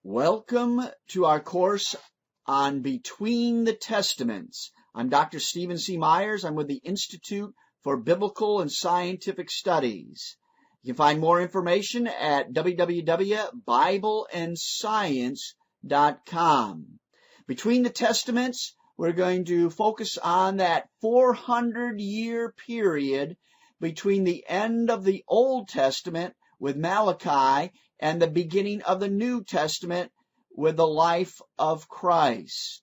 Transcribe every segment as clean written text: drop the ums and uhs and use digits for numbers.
Welcome to our course on Between the Testaments. I'm Dr. Stephen C. Myers. I'm with the Institute for Biblical and Scientific Studies. You can find more information at www.bibleandscience.com. Between the Testaments, we're going to focus on that 400-year period between the end of the Old Testament with Malachi and the beginning of the New Testament with the life of Christ.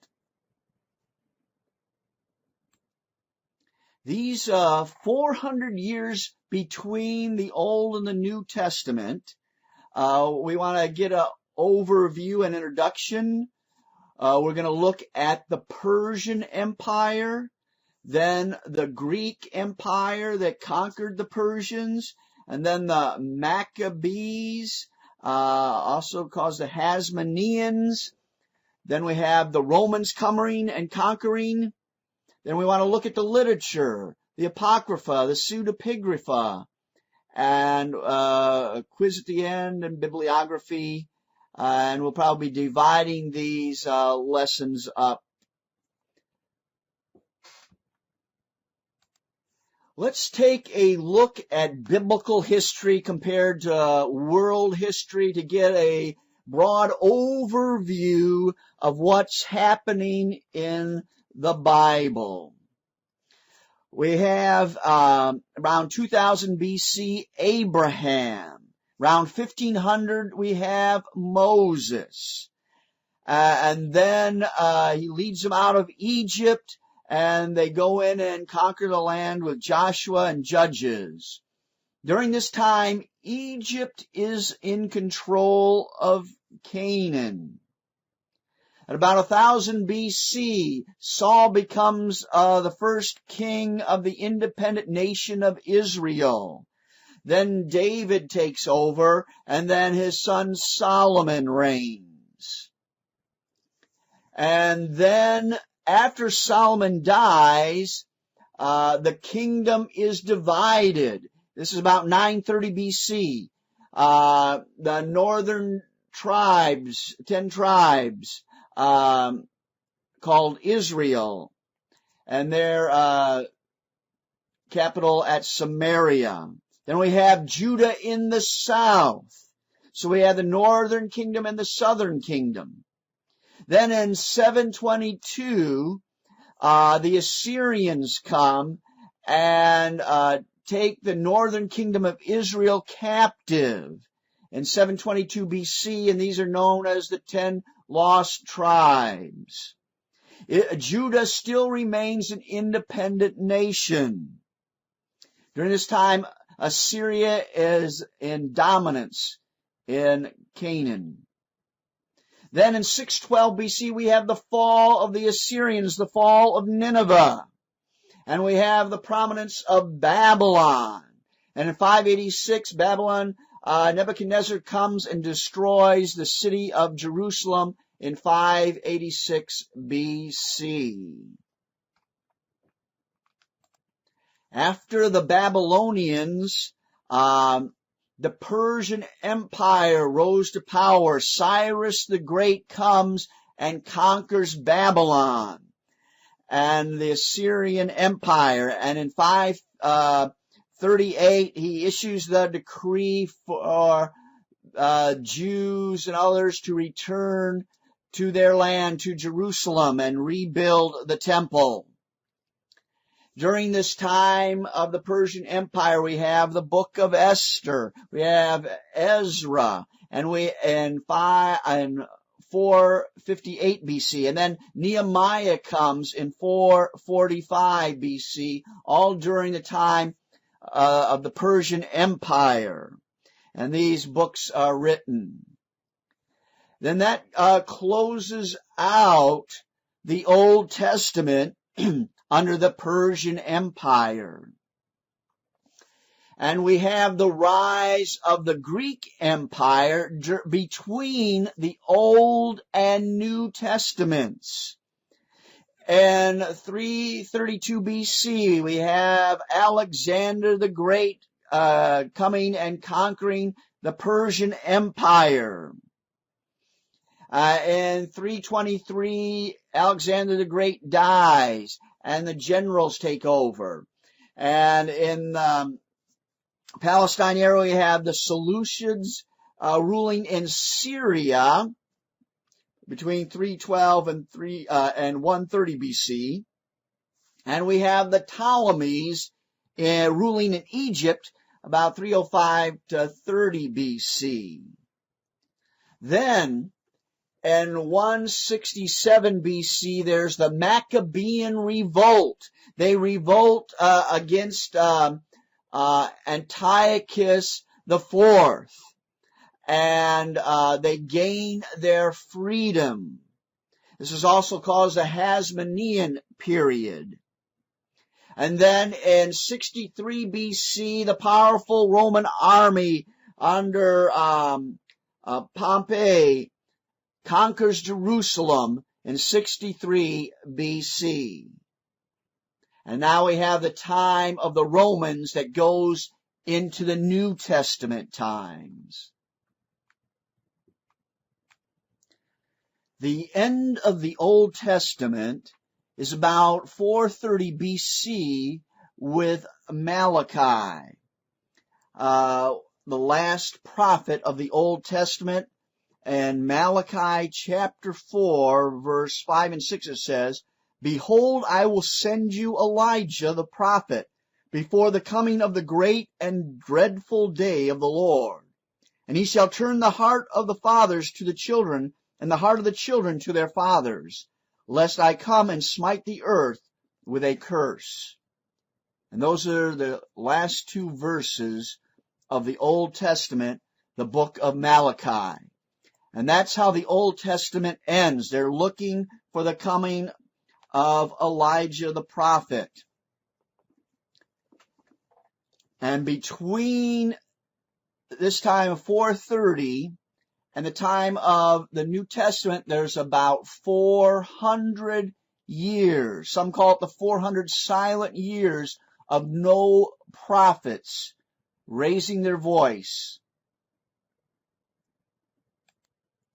These 400 years between the Old and the New Testament, we want to get an overview and introduction. We're going to look at the Persian Empire, then the Greek Empire that conquered the Persians, and then the Maccabees, also called the Hasmoneans. Then we have the Romans coming and conquering. Then we want to look at the literature, the Apocrypha, the Pseudepigrapha, and a quiz at the end and bibliography. And we'll probably be dividing these lessons up. Let's take a look at biblical history compared to world history to get a broad overview of what's happening in the Bible. We have around 2000 BC, Abraham. Around 1500, we have Moses. And then he leads them out of Egypt, and they go in and conquer the land with Joshua and Judges. During this time, Egypt is in control of Canaan. At about 1000 BC, Saul becomes the first king of the independent nation of Israel. Then David takes over, and then his son Solomon reigns. And then after Solomon dies, the kingdom is divided. This is about 930 BC. The northern tribes, 10 tribes, called Israel, and their capital at Samaria. Then we have Judah in the south. So we have the northern kingdom and the southern kingdom. Then in 722, the Assyrians come and take the northern kingdom of Israel captive in 722 BC, and these are known as the 10 lost tribes. Judah still remains an independent nation. During this time, Assyria is in dominance in Canaan. Then in 612 BC, we have the fall of the Assyrians, the fall of Nineveh. And we have the prominence of Babylon. And in 586, Babylon, Nebuchadnezzar comes and destroys the city of Jerusalem in 586 BC. After the Babylonians, the Persian Empire rose to power. Cyrus the Great comes and conquers Babylon and the Assyrian Empire. And in 538, he issues the decree for Jews and others to return to their land, to Jerusalem, and rebuild the temple. During this time of the Persian Empire, we have the book of Esther, we have Ezra, and in 458 BC, and then Nehemiah comes in 445 BC, all during the time of the Persian Empire. And these books are written. Then that closes out the Old Testament under the Persian Empire. And we have the rise of the Greek Empire between the Old and New Testaments. In 332 BC, we have Alexander the Great coming and conquering the Persian Empire. In 323, Alexander the Great dies, and the generals take over. And in Palestine area, we have the Seleucids ruling in Syria between 312 and 130 BC. And we have the Ptolemies ruling in Egypt about 305 to 30 BC. Then, in 167 BC, there's the Maccabean Revolt. They revolt against Antiochus IV, and they gain their freedom. This is also called the Hasmonean period. And then in 63 BC, the powerful Roman army under Pompey conquers Jerusalem in 63 BC. And now we have the time of the Romans that goes into the New Testament times. The end of the Old Testament is about 430 BC with Malachi, the last prophet of the Old Testament. And Malachi chapter 4, verse 5 and 6, it says, "Behold, I will send you Elijah the prophet before the coming of the great and dreadful day of the Lord. And he shall turn the heart of the fathers to the children, and the heart of the children to their fathers, lest I come and smite the earth with a curse." And those are the last two verses of the Old Testament, the book of Malachi. And that's how the Old Testament ends. They're looking for the coming of Elijah the prophet. And between this time of 430 and the time of the New Testament, there's about 400 years. Some call it the 400 silent years of no prophets raising their voice.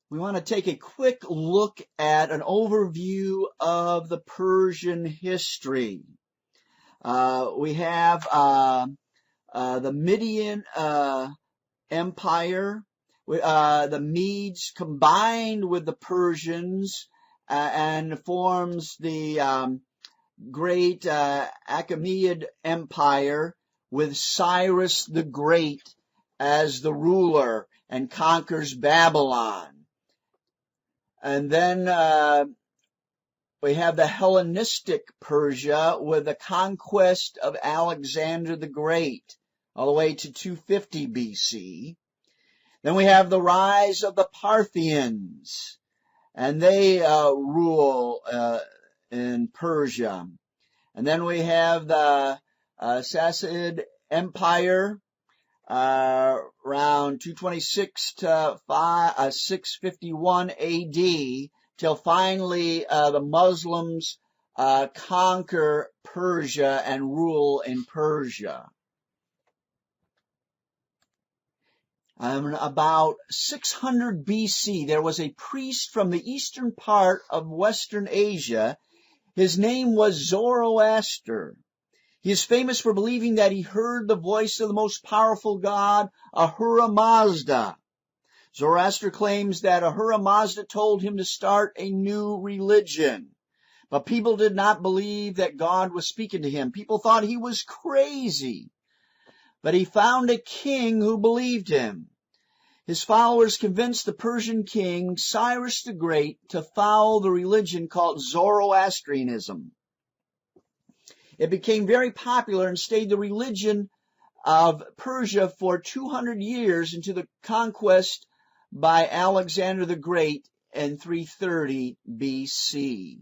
We want to take a quick look at an overview of the Persian history. We have the Median Empire, the Medes combined with the Persians and forms the great Achaemenid Empire with Cyrus the Great as the ruler and conquers Babylon. And then we have the Hellenistic Persia with the conquest of Alexander the Great all the way to 250 BC. Then we have the rise of the Parthians, and they rule in Persia. And then we have the Sassanid Empire around 226 to 651 AD, till finally the Muslims conquer Persia and rule in Persia. About 600 BC, there was a priest from the eastern part of Western Asia. His name was Zoroaster. He is famous for believing that he heard the voice of the most powerful god, Ahura Mazda. Zoroaster claims that Ahura Mazda told him to start a new religion. But people did not believe that God was speaking to him. People thought he was crazy. But he found a king who believed him. His followers convinced the Persian king, Cyrus the Great, to follow the religion called Zoroastrianism. It became very popular and stayed the religion of Persia for 200 years into the conquest by Alexander the Great in 330 BC.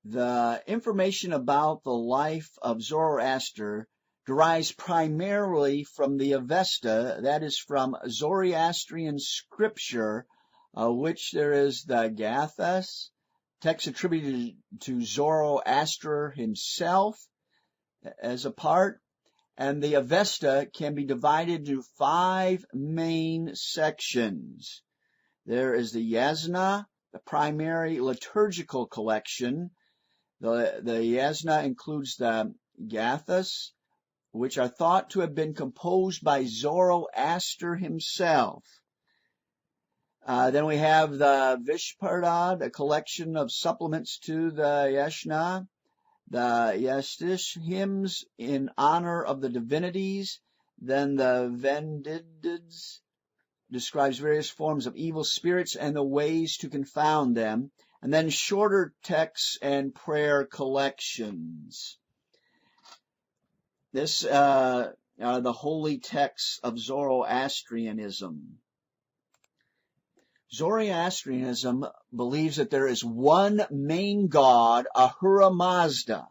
The information about the life of Zoroaster derives primarily from the Avesta, that is from Zoroastrian scripture, which there is the Gathas, text attributed to Zoroaster himself as a part, and the Avesta can be divided into 5 main sections. There is the Yasna, the primary liturgical collection. The Yasna includes the Gathas, which are thought to have been composed by Zoroaster himself. Then we have the Vishparad, a collection of supplements to the Yasna, the Yastish hymns in honor of the divinities. Then the Vendids describes various forms of evil spirits and the ways to confound them. And then shorter texts and prayer collections. This are the holy texts of Zoroastrianism. Zoroastrianism believes that there is one main god, Ahura Mazda.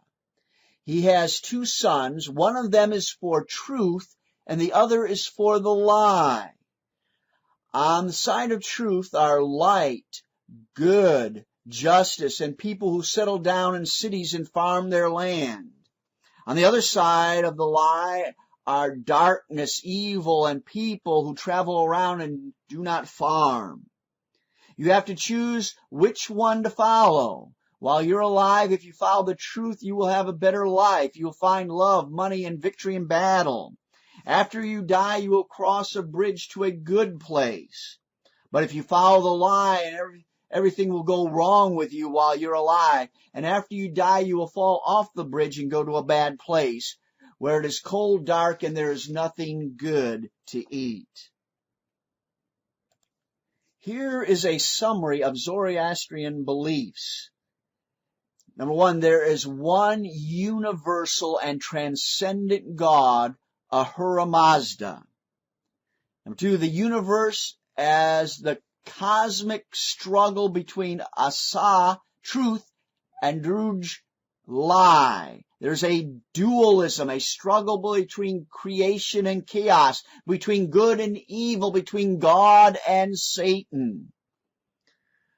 He has two sons. One of them is for truth, and the other is for the lie. On the side of truth are light, good, justice, and people who settle down in cities and farm their land. On the other side of the lie are darkness, evil, and people who travel around and do not farm. You have to choose which one to follow. While you're alive, if you follow the truth, you will have a better life. You will find love, money, and victory in battle. After you die, you will cross a bridge to a good place. But if you follow the lie, and everything will go wrong with you while you're alive. And after you die, you will fall off the bridge and go to a bad place, where it is cold, dark, and there is nothing good to eat. Here is a summary of Zoroastrian beliefs. Number one, there is one universal and transcendent God, Ahura Mazda. Number two, the universe as the cosmic struggle between Asa, truth, and Druj, lie. There's a dualism, a struggle between creation and chaos, between good and evil, between God and Satan.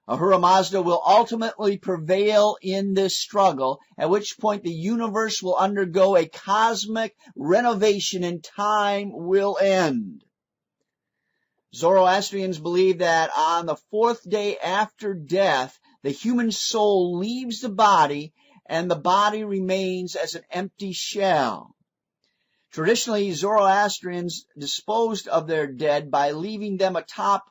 Ahura Mazda will ultimately prevail in this struggle, at which point the universe will undergo a cosmic renovation and time will end. Zoroastrians believe that on the fourth day after death, the human soul leaves the body and the body remains as an empty shell. Traditionally, Zoroastrians disposed of their dead by leaving them atop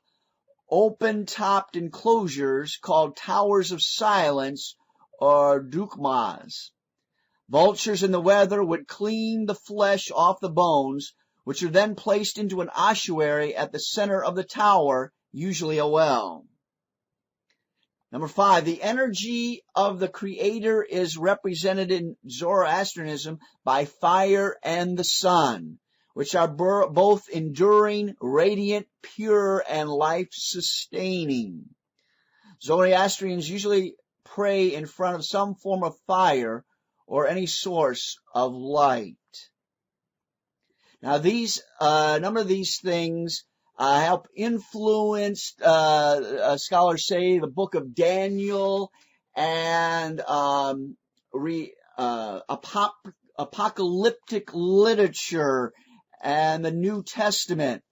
open-topped enclosures called towers of silence or dukmas. Vultures in the weather would clean the flesh off the bones, which are then placed into an ossuary at the center of the tower, usually a well. Number five, the energy of the Creator is represented in Zoroastrianism by fire and the sun, which are both enduring, radiant, pure, and life-sustaining. Zoroastrians usually pray in front of some form of fire or any source of light. Now, a number of these things help influence, scholars say, the book of Daniel and apocalyptic literature and the New Testament.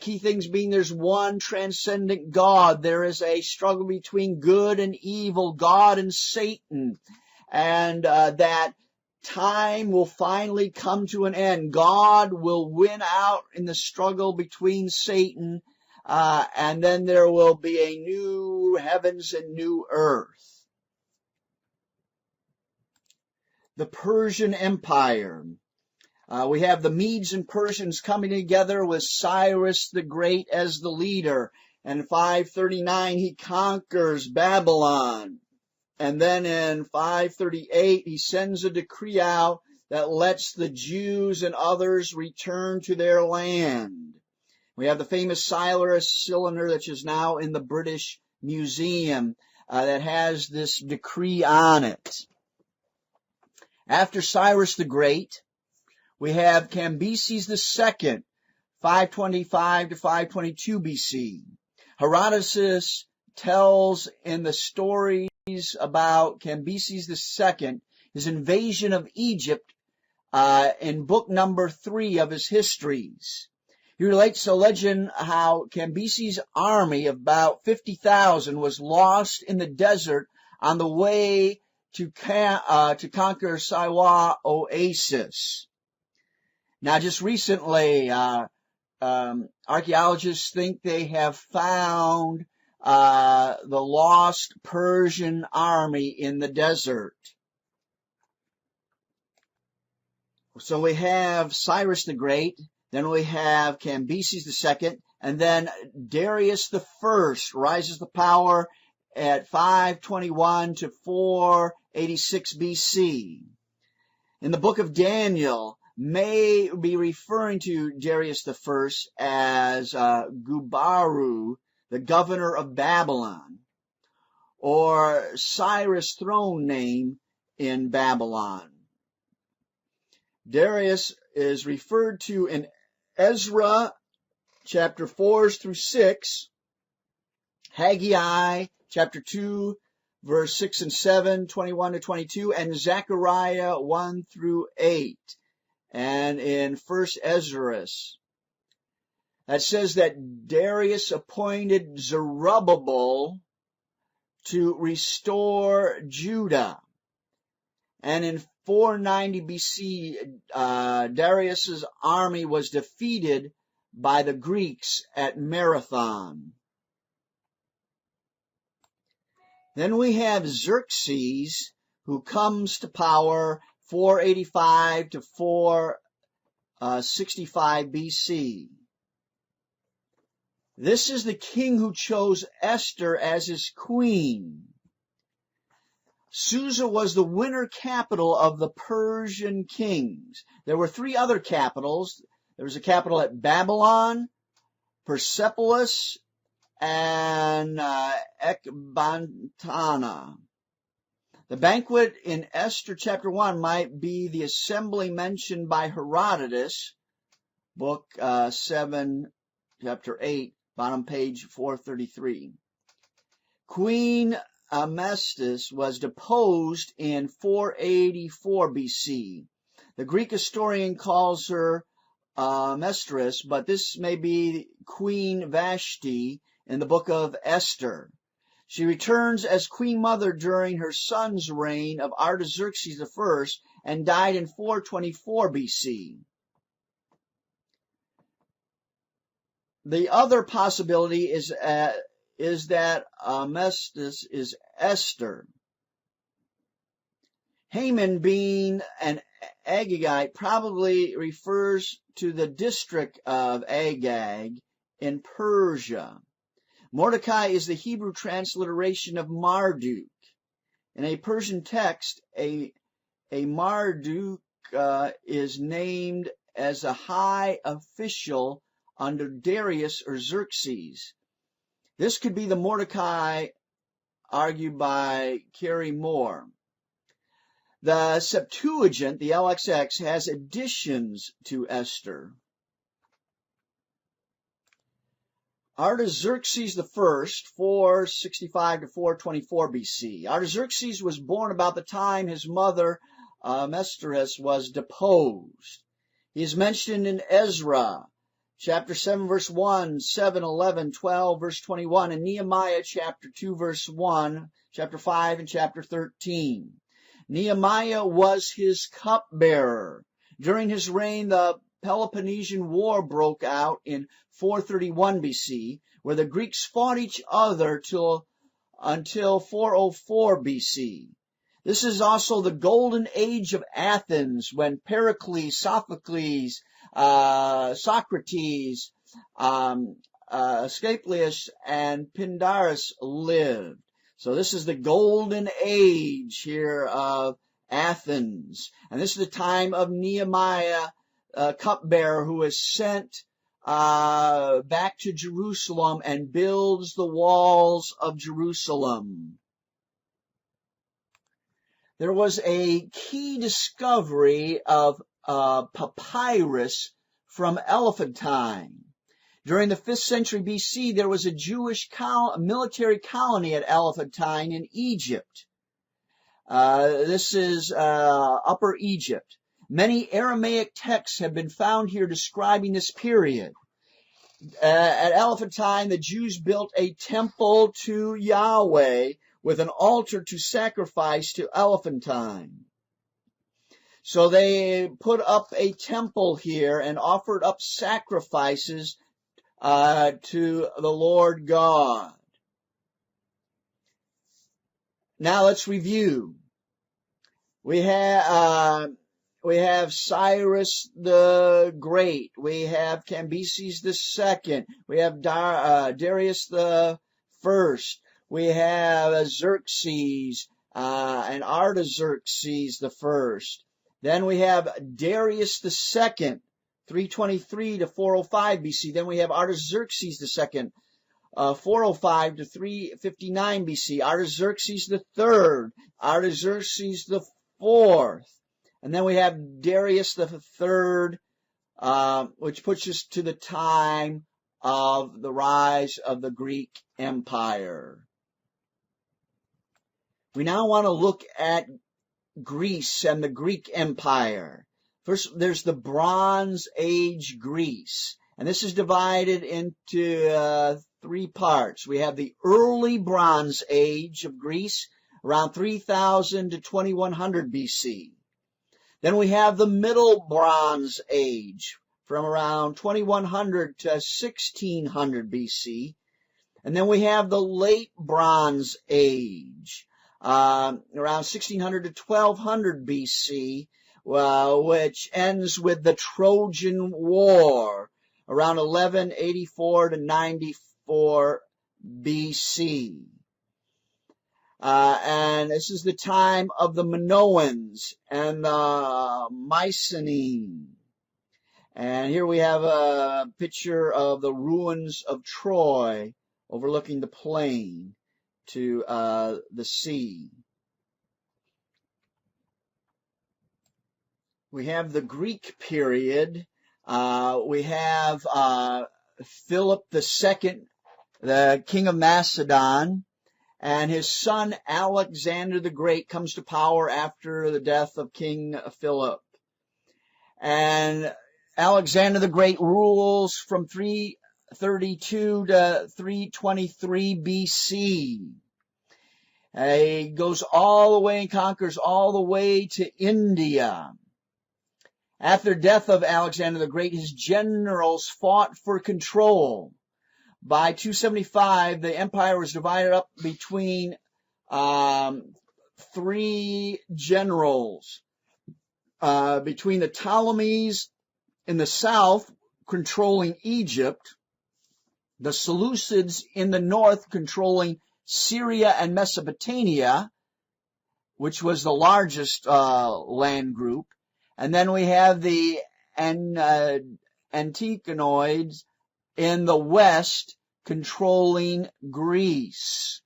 Key things being there's one transcendent God. There is a struggle between good and evil, God and Satan, and that time will finally come to an end. God will win out in the struggle between Satan, and then there will be a new heavens and new earth. The Persian Empire. We have the Medes and Persians coming together with Cyrus the Great as the leader. And in 539, he conquers Babylon. And then in 538, he sends a decree out that lets the Jews and others return to their land. We have the famous Cyrus cylinder that is now in the British Museum that has this decree on it. After Cyrus the Great, we have Cambyses II, 525 to 522 BC. Herodotus tells in the stories about Cambyses II, his invasion of Egypt, in book number 3 of his histories. He relates a legend how Cambyses' army of about 50,000 was lost in the desert on the way to conquer Siwa Oasis. Now, just recently, archaeologists think they have found the lost Persian army in the desert. So we have Cyrus the Great, then we have Cambyses II, and then Darius the First rises to power at 521 to 486 BC. In the book of Daniel, may be referring to Darius the First as Gubaru, the governor of Babylon, or Cyrus' throne name in Babylon. Darius is referred to in Ezra chapter 4 through 6, Haggai chapter 2 verse 6 and 7, 21 to 22, and Zechariah 1 through 8. And in 1 Ezra, that says that Darius appointed Zerubbabel to restore Judah. And in 490 BC, Darius's army was defeated by the Greeks at Marathon. Then we have Xerxes, who comes to power 485 to 465 BC. This is the king who chose Esther as his queen. Susa was the winter capital of the Persian kings. There were three other capitals. There was a capital at Babylon, Persepolis, and Ecbatana. The banquet in Esther chapter 1 might be the assembly mentioned by Herodotus, book 7, chapter 8, bottom page 433. Queen Amestis was deposed in 484 BC. The Greek historian calls her Mistress, but this may be Queen Vashti in the book of Esther. She returns as queen mother during her son's reign of Artaxerxes I and died in 424 BC. The other possibility is that Amestis is Esther. Haman, being an Agagite, probably refers to the district of Agag in Persia. Mordecai is the Hebrew transliteration of Marduk. In a Persian text, a Marduk is named as a high official under Darius or Xerxes. This could be the Mordecai argued by Kerry Moore. The Septuagint, the LXX, has additions to Esther. Artaxerxes I, 465 to 424 BC. Artaxerxes was born about the time his mother, Mestris, was deposed. He is mentioned in Ezra, chapter 7, verse 1, 7, 11, 12, verse 21, and Nehemiah, chapter 2, verse 1, chapter 5, and chapter 13. Nehemiah was his cupbearer. During his reign, the Peloponnesian War broke out in 431 BC, where the Greeks fought each other until 404 BC. This is also the golden age of Athens, when Pericles, Sophocles, Socrates, Asclepius, and Pindarus lived. So this is the golden age here of Athens. And this is the time of Nehemiah, cupbearer, who is sent back to Jerusalem and builds the walls of Jerusalem. There was a key discovery of papyrus from Elephantine. During the 5th century BC, there was a Jewish military colony at Elephantine in Egypt. This is Upper Egypt. Many Aramaic texts have been found here describing this period. At Elephantine, the Jews built a temple to Yahweh with an altar to sacrifice to Elephantine. So they put up a temple here and offered up sacrifices to the Lord God. Now let's review. We have Cyrus the Great. We have Cambyses the Second. We have Darius the First. We have Xerxes and Artaxerxes the First. Then we have Darius the Second, 323 to 405 BC. Then we have Artaxerxes the Second, 405 to 359 BC. Artaxerxes the Third, Artaxerxes the Fourth. And then we have Darius the Third, which puts us to the time of the rise of the Greek Empire. We now want to look at Greece and the Greek Empire. First, there's the Bronze Age Greece. And this is divided into three parts. We have the early Bronze Age of Greece, around 3000 to 2100 BC. Then we have the Middle Bronze Age, from around 2100 to 1600 BC. And then we have the Late Bronze Age, around 1600 to 1200 BC, which ends with the Trojan War, around 1184 to 94 BC. And this is the time of the Minoans and the Mycenaeans. And here we have a picture of the ruins of Troy overlooking the plain to the sea. We have the Greek period. We have Philip II, the king of Macedon, and his son Alexander the Great comes to power after the death of King Philip. And Alexander the Great rules from 332 to 323 BC. He goes all the way and conquers all the way to India. After the death of Alexander the Great, his generals fought for control. By 275, the empire was divided up between three generals. Between the Ptolemies in the south, controlling Egypt, the Seleucids in the north, controlling Syria and Mesopotamia, which was the largest land group, and then we have the Antigonoids in the west, controlling Greece.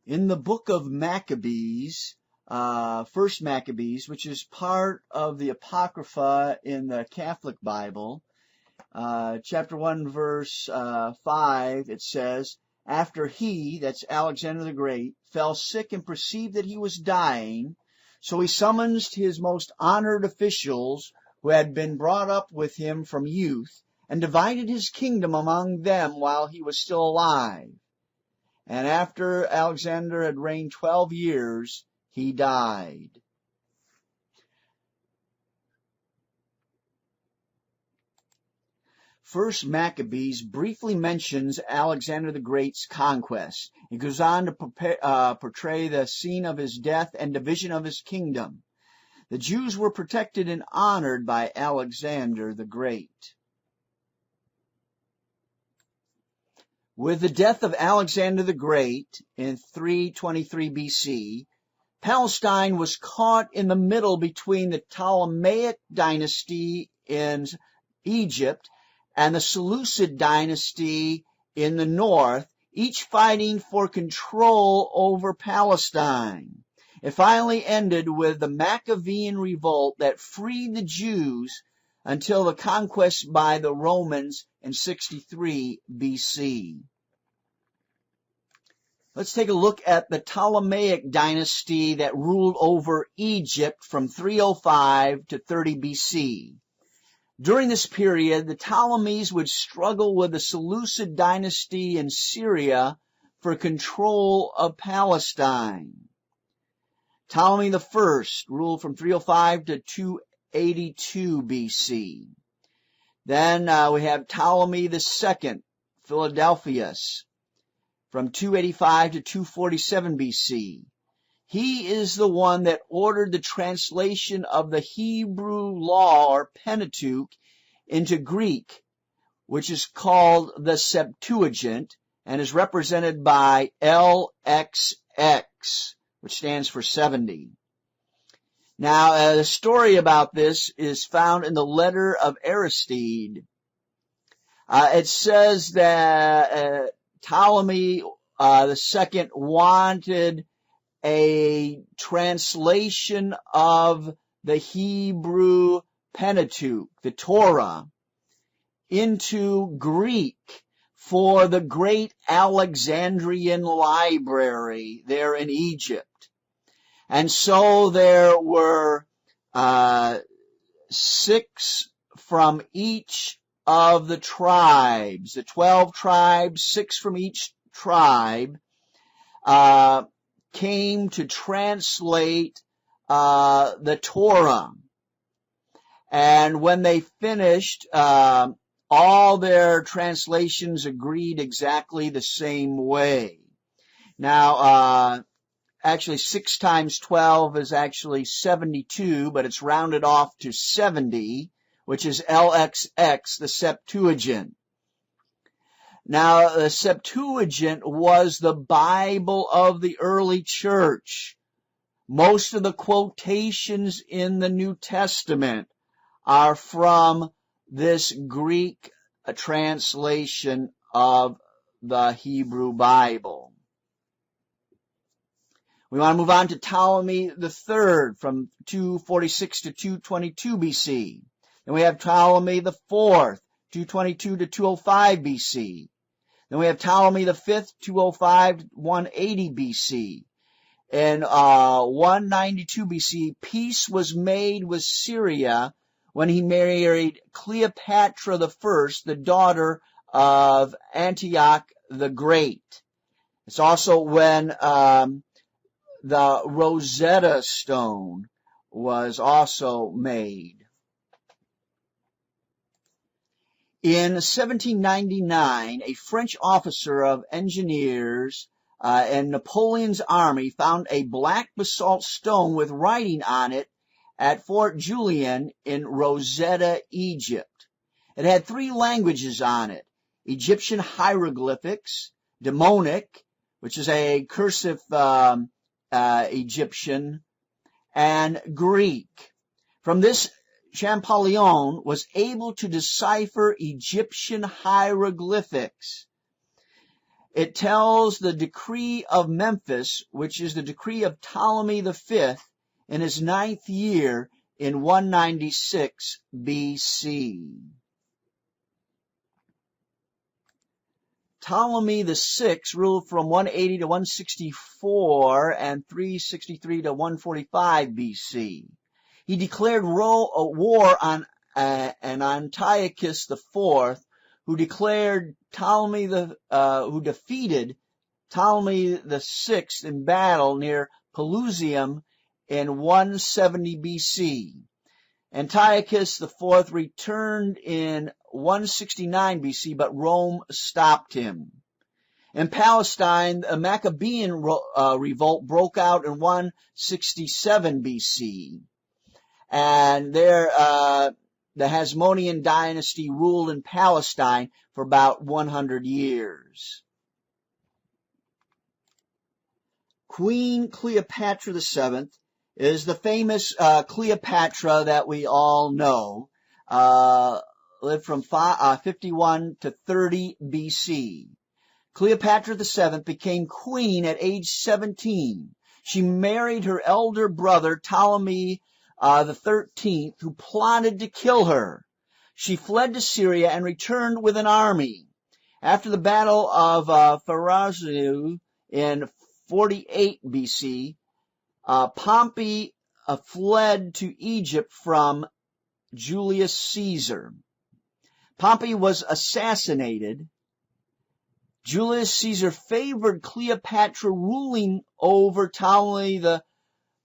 In the book of Maccabees, First Maccabees, which is part of the Apocrypha in the Catholic Bible, chapter 1, verse 5, it says, "After he," that's Alexander the Great, "fell sick and perceived that he was dying, so he summoned his most honored officials who had been brought up with him from youth, and divided his kingdom among them while he was still alive. And after Alexander had reigned 12 years, he died." First Maccabees briefly mentions Alexander the Great's conquest. It goes on to portray the scene of his death and division of his kingdom. The Jews were protected and honored by Alexander the Great. With the death of Alexander the Great in 323 BC, Palestine was caught in the middle between the Ptolemaic dynasty in Egypt and the Seleucid dynasty in the north, each fighting for control over Palestine. It finally ended with the Maccabean Revolt that freed the Jews until the conquest by the Romans in 63 BC. Let's take a look at the Ptolemaic dynasty that ruled over Egypt from 305 to 30 BC. During this period, the Ptolemies would struggle with the Seleucid dynasty in Syria for control of Palestine. Ptolemy I ruled from 305 to 282 BC. Then we have Ptolemy II, Philadelphus, from 285 to 247 BC. He is the one that ordered the translation of the Hebrew law or Pentateuch into Greek, which is called the Septuagint and is represented by LXX, which stands for 70. Now, the story about this is found in the letter of Aristide. It says that Ptolemy II wanted a translation of the Hebrew Pentateuch, the Torah, into Greek for the great Alexandrian library there in Egypt. And so there were 6 from each of the tribes, the 12 tribes, 6 from each tribe, came to translate the Torah. And when they finished, all their translations agreed exactly the same way. Now, actually 6 times 12 is actually 72, but it's rounded off to 70, which is LXX, the Septuagint. Now, the Septuagint was the Bible of the early church. Most of the quotations in the New Testament are from this Greek translation of the Hebrew Bible. We want to move on to Ptolemy III from 246 to 222 BC. Then we have Ptolemy IV, 222 to 205 BC. Then we have Ptolemy V, 205 to 180 BC. In 192 BC, peace was made with Syria when he married Cleopatra I, the daughter of Antioch the Great. It's also when the Rosetta Stone was also made. In 1799, a French officer of engineers in Napoleon's army found a black basalt stone with writing on it at Fort Julian in Rosetta, Egypt. It had 3 languages on it: Egyptian hieroglyphics, Demonic, which is a cursive Egyptian, and Greek. From this, Champollion was able to decipher Egyptian hieroglyphics. It tells the decree of Memphis, which is the decree of Ptolemy V in his 9th year in 196 BC. Ptolemy VI ruled from 180 to 164 and 363 to 145 BC. He declared war on Antiochus IV, who defeated Ptolemy VI in battle near Pelusium in 170 BC. Antiochus IV returned in 169 BC, but Rome stopped him. In Palestine, a Maccabean revolt broke out in 167 BC. And there, the Hasmonean dynasty ruled in Palestine for about 100 years. Queen Cleopatra VII is the famous Cleopatra that we all know, lived from 51 to 30 BC. Cleopatra VII became queen at age 17. She married her elder brother Ptolemy the 13th, who plotted to kill her. She fled to Syria and returned with an army. After the Battle of Pharazzu in 48 BC, Pompey fled to Egypt from Julius Caesar. Pompey was assassinated. Julius Caesar favored Cleopatra ruling over Ptolemy the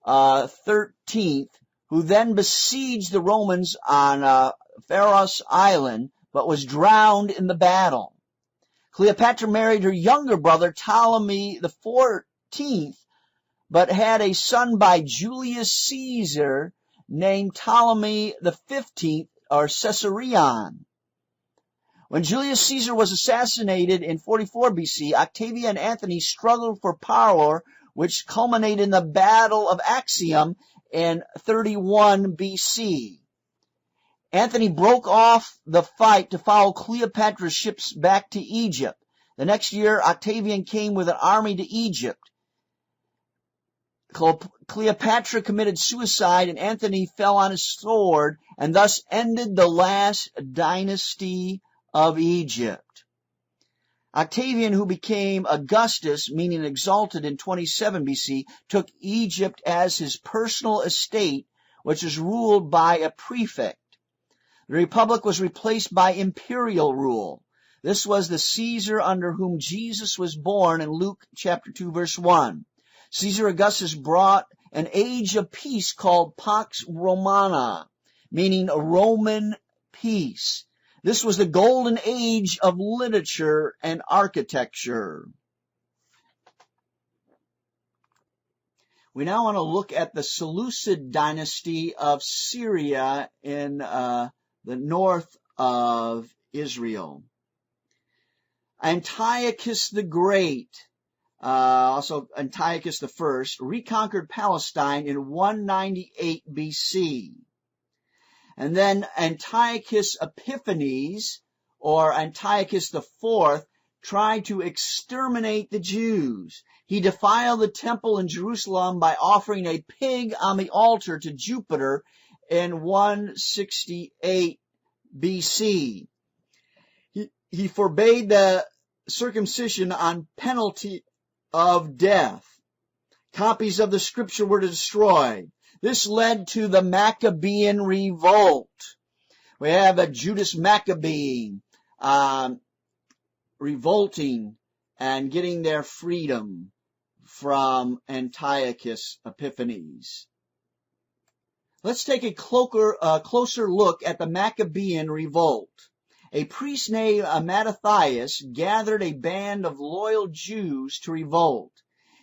13th, who then besieged the Romans on Pharos Island, but was drowned in the battle. Cleopatra married her younger brother Ptolemy the 14th, but had a son by Julius Caesar named Ptolemy the 15th, or Caesarion. When Julius Caesar was assassinated in 44 BC, Octavian and Antony struggled for power, which culminated in the Battle of Actium in 31 BC. Antony broke off the fight to follow Cleopatra's ships back to Egypt. The next year, Octavian came with an army to Egypt. Cleopatra committed suicide and Antony fell on his sword and thus ended the last dynasty of Egypt. Octavian, who became Augustus, meaning exalted, in 27 BC, took Egypt as his personal estate, which was ruled by a prefect. The republic was replaced by imperial rule. This was the Caesar under whom Jesus was born in Luke chapter 2, verse 1. Caesar Augustus brought an age of peace called Pax Romana, meaning Roman peace. This was the golden age of literature and architecture. We now want to look at the Seleucid dynasty of Syria in the north of Israel. Antiochus the Great, also Antiochus the First, reconquered Palestine in 198 BC. And then Antiochus Epiphanes, or Antiochus the Fourth, tried to exterminate the Jews. He defiled the temple in Jerusalem by offering a pig on the altar to Jupiter in 168 BC. He forbade the circumcision on penalty of death. Copies of the scripture were destroyed. This led to the Maccabean Revolt. We have a Judas Maccabees revolting and getting their freedom from Antiochus Epiphanes. Let's take a closer look at the Maccabean Revolt. A priest named Mattathias gathered a band of loyal Jews to revolt.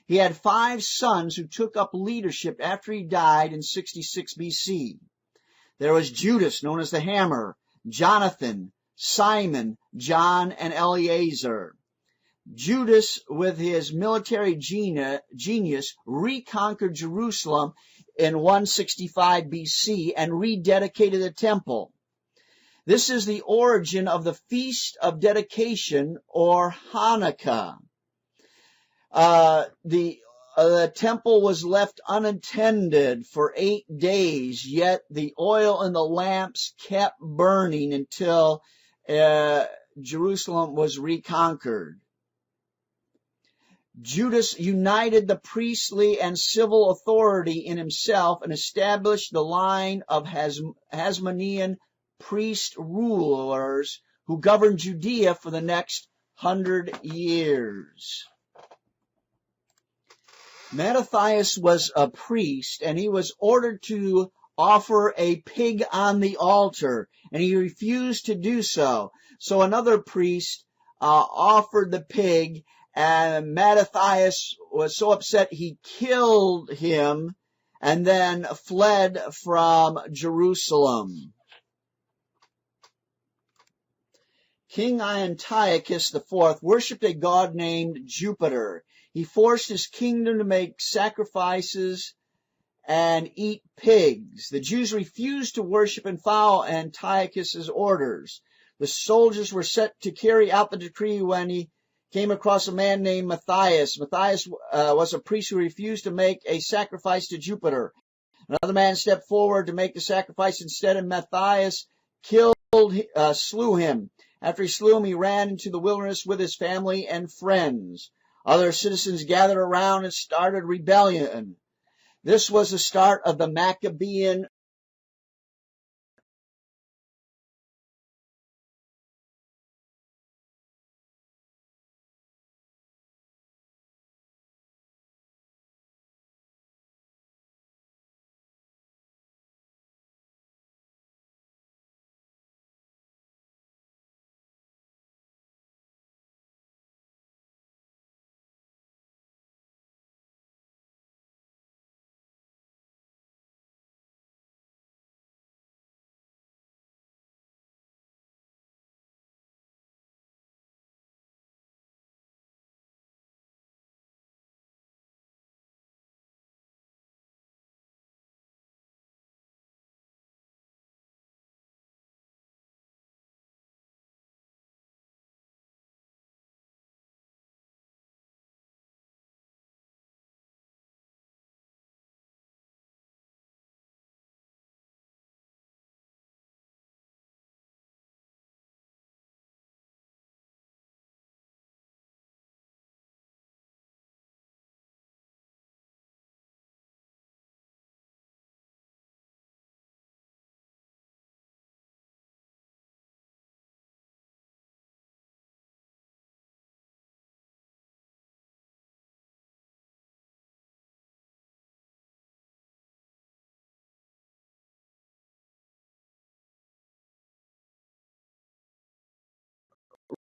He had 5 sons who took up leadership after he died in 66 BC. There was Judas, known as the Hammer, Jonathan, Simon, John, and Eleazar. Judas, with his military genius, reconquered Jerusalem in 165 BC and rededicated the temple. This is the origin of the Feast of Dedication, or Hanukkah. The temple was left unattended for 8 days, yet the oil in the lamps kept burning until Jerusalem was reconquered. Judas united the priestly and civil authority in himself and established the line of Hasmonean priest rulers who governed Judea for the next 100 years. Mattathias was a priest, and he was ordered to offer a pig on the altar, and he refused to do so. So another priest offered the pig, and Mattathias was so upset he killed him and then fled from Jerusalem. King Antiochus IV worshipped a god named Jupiter. He forced his kingdom to make sacrifices and eat pigs. The Jews refused to worship and follow Antiochus's orders. The soldiers were set to carry out the decree when he came across a man named Matthias. Matthias was a priest who refused to make a sacrifice to Jupiter. Another man stepped forward to make the sacrifice instead, and Matthias slew him. After he slew him, he ran into the wilderness with his family and friends. Other citizens gathered around and started rebellion. This was the start of the Maccabean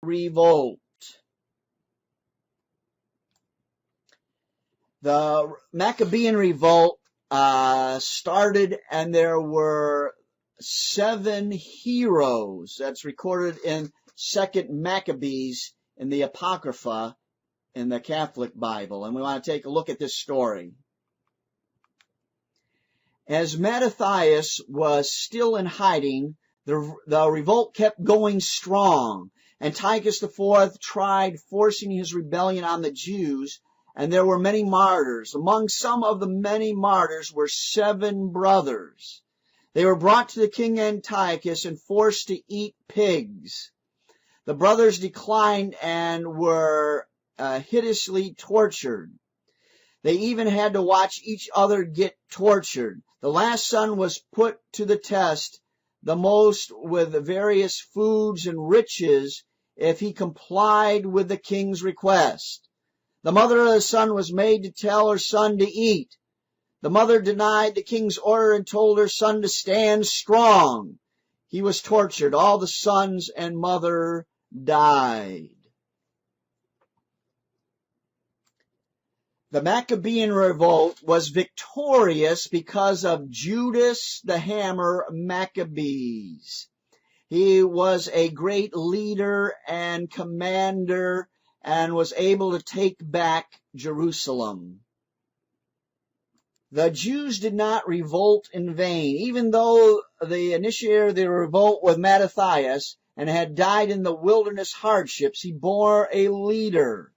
Revolt. The Maccabean Revolt started, and there were 7 heroes. That's recorded in 2nd Maccabees in the Apocrypha in the Catholic Bible. And we want to take a look at this story. As Mattathias was still in hiding, the revolt kept going strong. Antiochus IV tried forcing his rebellion on the Jews, and there were many martyrs. Among some of the many martyrs were 7 brothers. They were brought to the king Antiochus and forced to eat pigs. The brothers declined and were hideously tortured. They even had to watch each other get tortured. The last son was put to the test, the most with various foods and riches, if he complied with the king's request. The mother of the son was made to tell her son to eat. The mother denied the king's order and told her son to stand strong. He was tortured. All the sons and mother died. The Maccabean Revolt was victorious because of Judas the Hammer Maccabees. He was a great leader and commander and was able to take back Jerusalem. The Jews did not revolt in vain. Even though the initiator of the revolt was Mattathias and had died in the wilderness hardships, he bore a leader.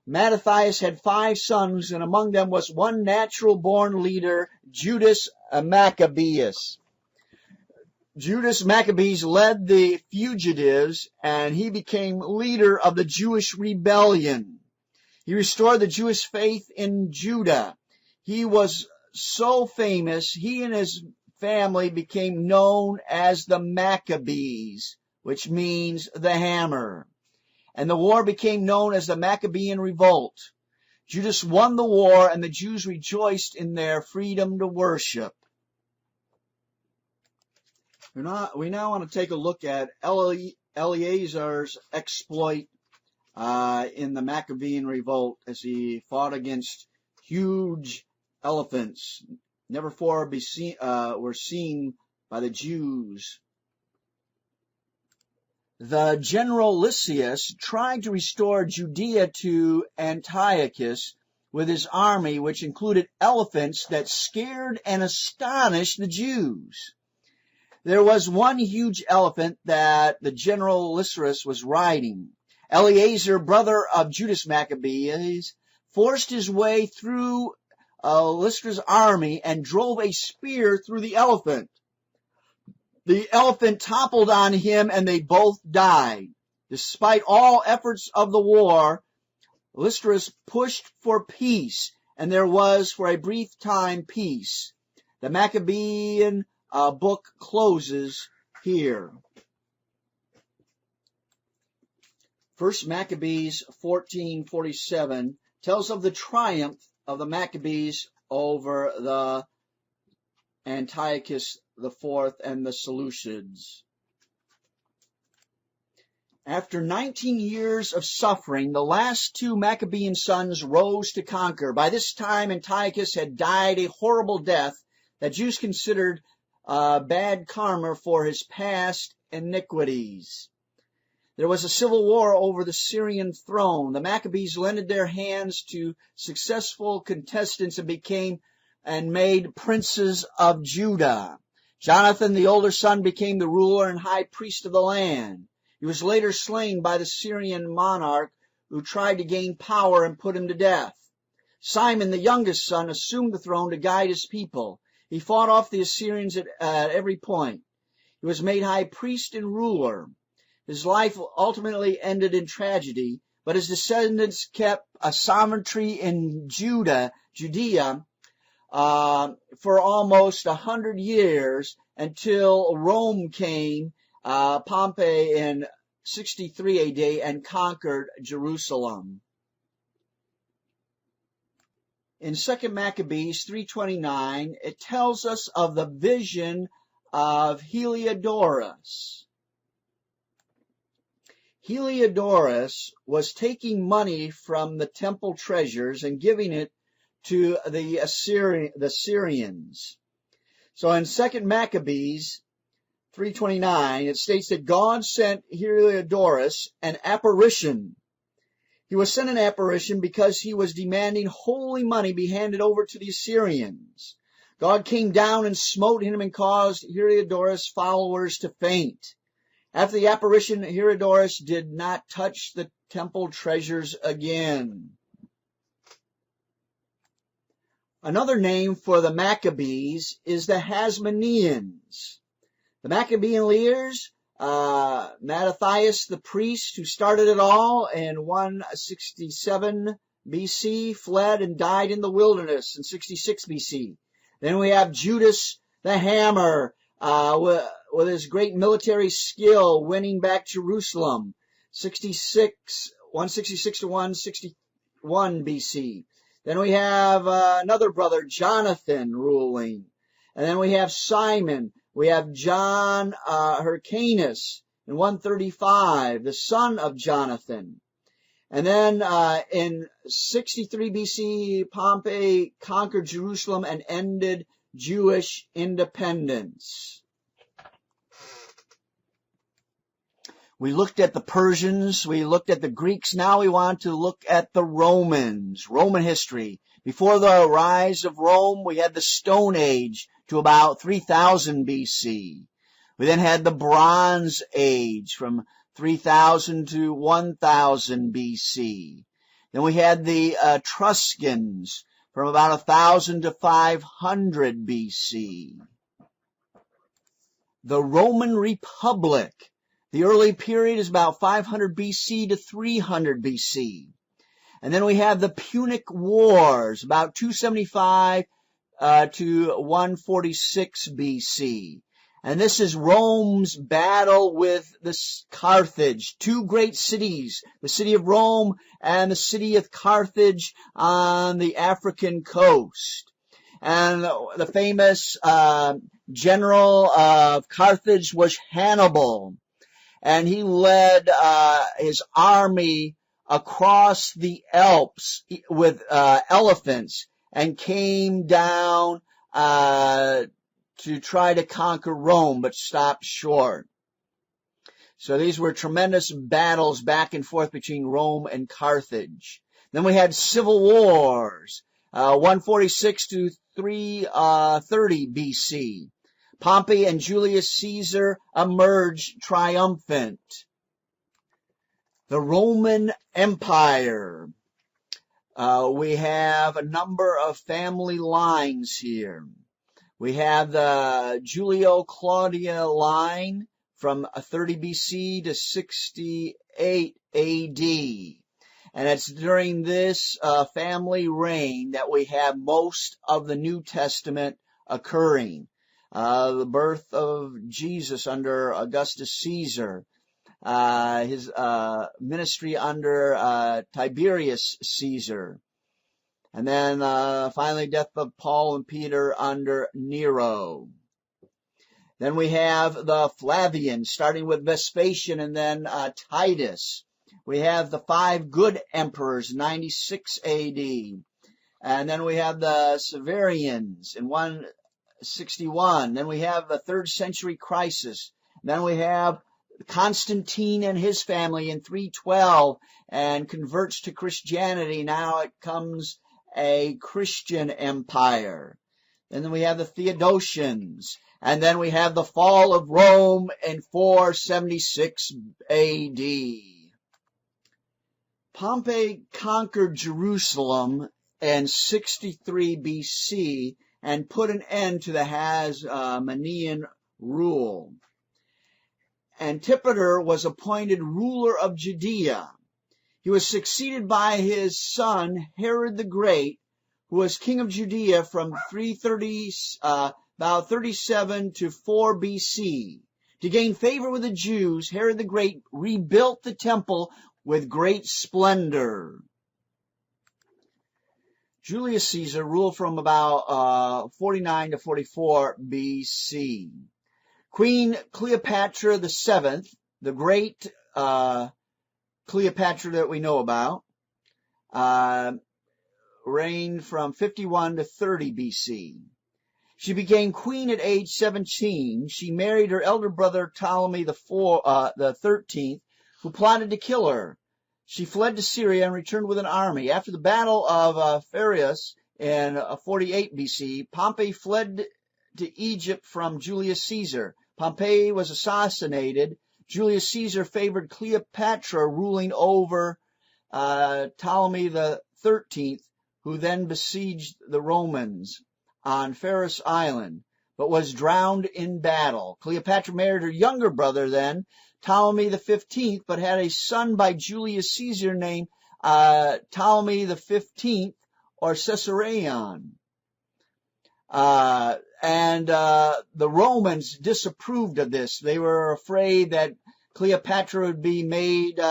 Mattathias had 5 sons, and among them was one natural-born leader, Judas Maccabeus. Judas Maccabeus led the fugitives, and he became leader of the Jewish rebellion. He restored the Jewish faith in Judah. He was so famous, he and his family became known as the Maccabees, which means the hammer. And the war became known as the Maccabean Revolt. Judas won the war, and the Jews rejoiced in their freedom to worship. We now want to take a look at Eleazar's exploit in the Maccabean Revolt as he fought against huge elephants, never before were seen by the Jews. The general Lysias tried to restore Judea to Antiochus with his army, which included elephants that scared and astonished the Jews. There was one huge elephant that the general Lysias was riding. Eleazar, brother of Judas Maccabeus, forced his way through Lysias' army and drove a spear through the elephant. The elephant toppled on him and they both died. Despite all efforts of the war, Lysias pushed for peace, and there was for a brief time peace. The Maccabean book closes here. 1 Maccabees 14:47 tells of the triumph of the Maccabees over the Antiochus IV and the Seleucids. After 19 years of suffering, the last 2 Maccabean sons rose to conquer. By this time, Antiochus had died a horrible death that Jews considered bad karma for his past iniquities. There was a civil war over the Syrian throne. The Maccabees lended their hands to successful contestants and became and made princes of Judah. Jonathan, the older son, became the ruler and high priest of the land. He was later slain by the Syrian monarch who tried to gain power and put him to death. Simon, the youngest son, assumed the throne to guide his people. He fought off the Assyrians at every point. He was made high priest and ruler. His life ultimately ended in tragedy, but his descendants kept a sovereignty in Judea for almost 100 years until Rome came, Pompey in 63 AD, and conquered Jerusalem. In 2 Maccabees 3:29, it tells us of the vision of Heliodorus. Heliodorus was taking money from the temple treasures and giving it to the Syrians. So in 2 Maccabees 3:29, it states that God sent Heliodorus an apparition. He was sent an apparition because he was demanding holy money be handed over to the Assyrians. God came down and smote him and caused Heliodorus' followers to faint. After the apparition, Heliodorus did not touch the temple treasures again. Another name for the Maccabees is the Hasmoneans. The Maccabean leaders, Mattathias the priest, who started it all in 167 BC, fled and died in the wilderness in 66 BC. Then we have Judas the hammer, with his great military skill, winning back Jerusalem, 166 to 161 BC. Then we have another brother, Jonathan, ruling. And then we have Simon. We have John Hyrcanus in 135, the son of Jonathan. And then in 63 BC, Pompey conquered Jerusalem and ended Jewish independence. We looked at the Persians, we looked at the Greeks, now we want to look at the Romans, Roman history. Before the rise of Rome, we had the Stone Age to about 3000 BC. We then had the Bronze Age from 3000 to 1000 BC. Then we had the Etruscans from about 1000 to 500 BC. The Roman Republic. The early period is about 500 BC to 300 BC. And then we have the Punic Wars, about 275 to 146 BC. And this is Rome's battle with Carthage, two great cities, the city of Rome and the city of Carthage on the African coast. And the famous general of Carthage was Hannibal. And he led his army across the Alps with elephants and came down to try to conquer Rome, but stopped short. So these were tremendous battles back and forth between Rome and Carthage. Then we had civil wars, 146 to 330 BC. Pompey and Julius Caesar emerged triumphant. The Roman Empire. We have a number of family lines here. We have the Julio-Claudia line from 30 BC to 68 AD. And it's during this family reign that we have most of the New Testament occurring. The birth of Jesus under Augustus Caesar, his ministry under Tiberius Caesar, and then finally death of Paul and Peter under Nero. Then we have the Flavians, starting with Vespasian and then Titus. We have the 5 good emperors, 96 AD. And then we have the Severians in 161. Then we have the 3rd century crisis. Then we have Constantine and his family in 312 and converts to Christianity. Now it comes a Christian empire. And then we have the Theodosians. And then we have the fall of Rome in 476 AD. Pompey conquered Jerusalem in 63 BC and put an end to the Hasmonean rule. Antipater was appointed ruler of Judea. He was succeeded by his son Herod the Great, who was king of Judea from 337 to 4 BC. To gain favor with the Jews, Herod the Great rebuilt the temple with great splendor. Julius Caesar ruled from about 49 to 44 BC. Queen Cleopatra the 7th, the great Cleopatra that we know about, reigned from 51 to 30 BC. She became queen at age 17. She married her elder brother Ptolemy the 13th, who plotted to kill her. She fled to Syria and returned with an army. After the Battle of Pharsalus in 48 BC, Pompey fled to Egypt from Julius Caesar. Pompey was assassinated. Julius Caesar favored Cleopatra ruling over Ptolemy the 13th, who then besieged the Romans on Pharos Island, but was drowned in battle. Cleopatra married her younger brother then, Ptolemy the 15th, but had a son by Julius Caesar named Ptolemy the 15th, or Caesarion. And the Romans disapproved of this. They were afraid that Cleopatra would be made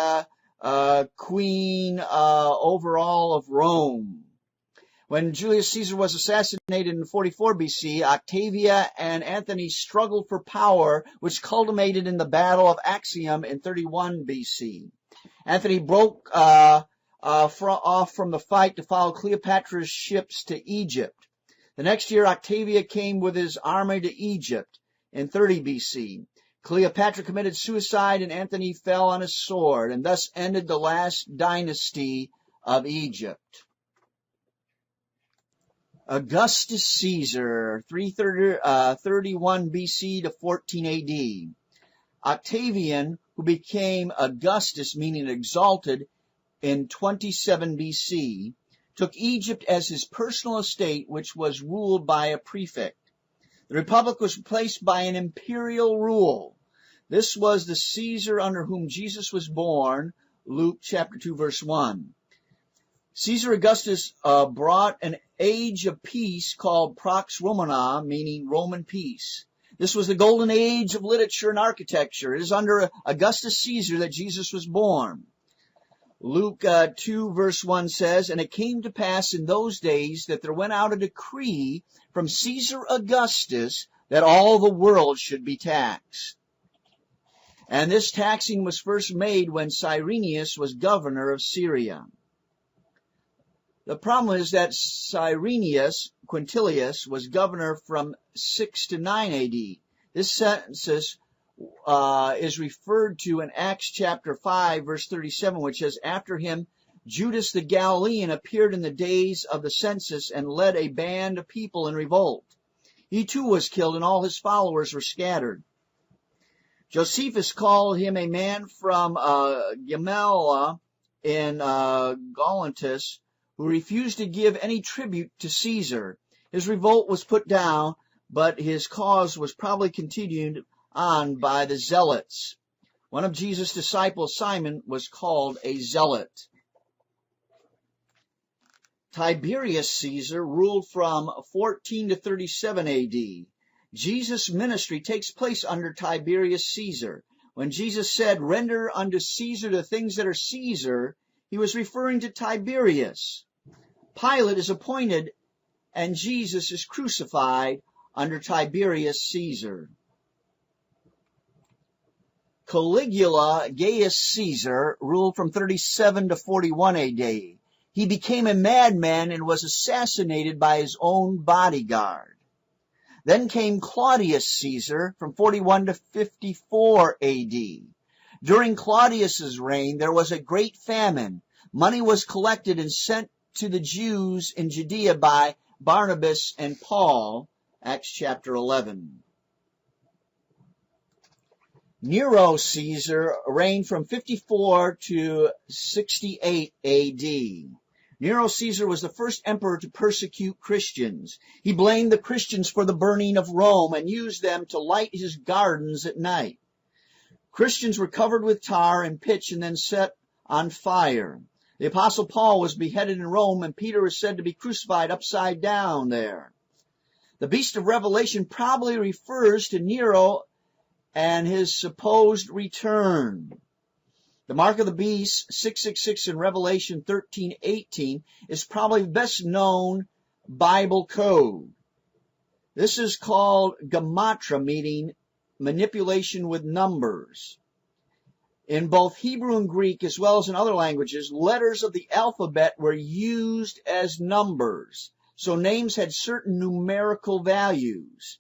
queen over all of Rome. When Julius Caesar was assassinated in 44 BC, Octavia and Antony struggled for power, which culminated in the Battle of Actium in 31 BC. Antony broke off from the fight to follow Cleopatra's ships to Egypt. The next year, Octavia came with his army to Egypt in 30 BC. Cleopatra committed suicide and Antony fell on his sword, and thus ended the last dynasty of Egypt. Augustus Caesar, 331 BC to 14 AD. Octavian, who became Augustus, meaning exalted, in 27 BC, took Egypt as his personal estate, which was ruled by a prefect. The republic was replaced by an imperial rule. This was the Caesar under whom Jesus was born, Luke chapter 2, verse 1. Caesar Augustus brought an age of peace called Pax Romana, meaning Roman peace. This was the golden age of literature and architecture. It is under Augustus Caesar that Jesus was born. Luke 2 verse 1 says, "And it came to pass in those days that there went out a decree from Caesar Augustus that all the world should be taxed." And this taxing was first made when Cyrenius was governor of Syria. The problem is that Cyrenius Quintilius was governor from 6 to 9 AD. This census is referred to in Acts chapter 5, verse 37, which says, "After him, Judas the Galilean appeared in the days of the census and led a band of people in revolt. He too was killed, and all his followers were scattered. Josephus called him a man from Gamala in Galantis, who refused to give any tribute to Caesar. His revolt was put down, but his cause was probably continued on by the zealots." One of Jesus' disciples, Simon, was called a zealot. Tiberius Caesar ruled from 14 to 37 AD. Jesus' ministry takes place under Tiberius Caesar. When Jesus said, "Render unto Caesar the things that are Caesar," he was referring to Tiberius. Pilate is appointed, and Jesus is crucified under Tiberius Caesar. Caligula Gaius Caesar ruled from 37 to 41 AD. He became a madman and was assassinated by his own bodyguard. Then came Claudius Caesar from 41 to 54 AD. During Claudius's reign, there was a great famine. Money was collected and sent to the Jews in Judea by Barnabas and Paul, Acts chapter 11. Nero Caesar reigned from 54 to 68 AD. Nero Caesar was the first emperor to persecute Christians. He blamed the Christians for the burning of Rome and used them to light his gardens at night. Christians were covered with tar and pitch and then set on fire. The Apostle Paul was beheaded in Rome, and Peter is said to be crucified upside down there. The beast of Revelation probably refers to Nero and his supposed return. The mark of the beast, 666 in Revelation 13:18, is probably the best known Bible code. This is called gematria, meaning manipulation with numbers. In both Hebrew and Greek, as well as in other languages, letters of the alphabet were used as numbers. So names had certain numerical values.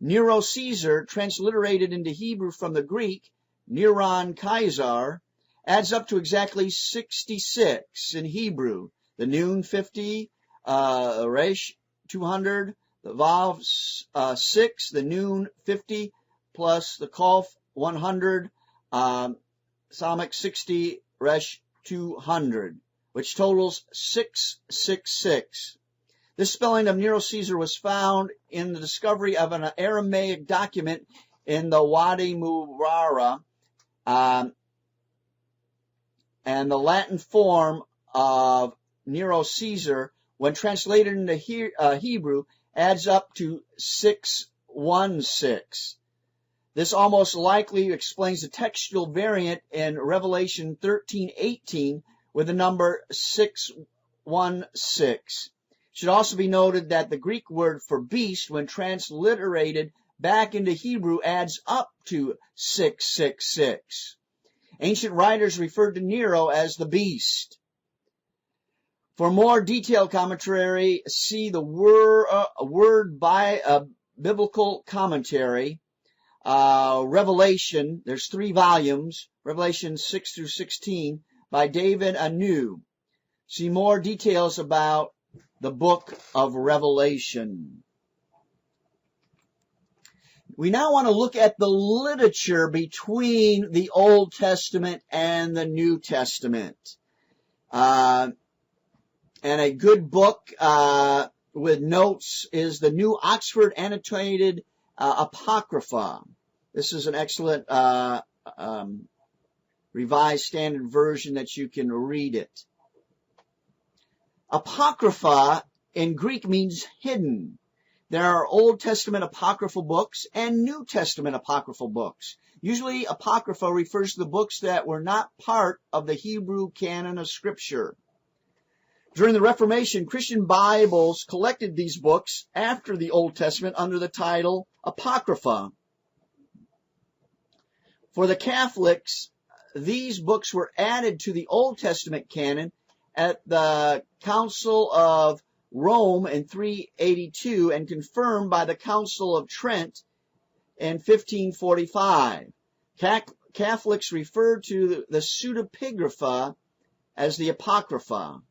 Nero Caesar, transliterated into Hebrew from the Greek, Neron Caesar, adds up to exactly 66 in Hebrew. The Nun 50, Resh 200, the Vav 6, the Nun 50, plus the Kaf 100, Samach 60, Resh 200, which totals 666. This spelling of Nero Caesar was found in the discovery of an Aramaic document in the Wadi Mubarak, and the Latin form of Nero Caesar, when translated into Hebrew, adds up to 616. This almost likely explains the textual variant in Revelation 13:18 with the number 616. It should also be noted that the Greek word for beast, when transliterated back into Hebrew, adds up to 666. Ancient writers referred to Nero as the beast. For more detailed commentary, see the Word by Biblical Commentary, Revelation. There's 3 volumes, Revelation 6 through 16, by David Anu. See more details about the book of Revelation. We now want to look at the literature between the Old Testament and the New Testament. And a good book with notes is the New Oxford Annotated Apocrypha. This is an excellent Revised Standard Version that you can read it. Apocrypha in Greek means hidden. There are Old Testament apocryphal books and New Testament apocryphal books. Usually Apocrypha refers to the books that were not part of the Hebrew canon of Scripture. During the Reformation, Christian Bibles collected these books after the Old Testament under the title Apocrypha. For the Catholics, these books were added to the Old Testament canon at the Council of Rome in 382 and confirmed by the Council of Trent in 1545. Catholics referred to the Pseudepigrapha as the Apocrypha.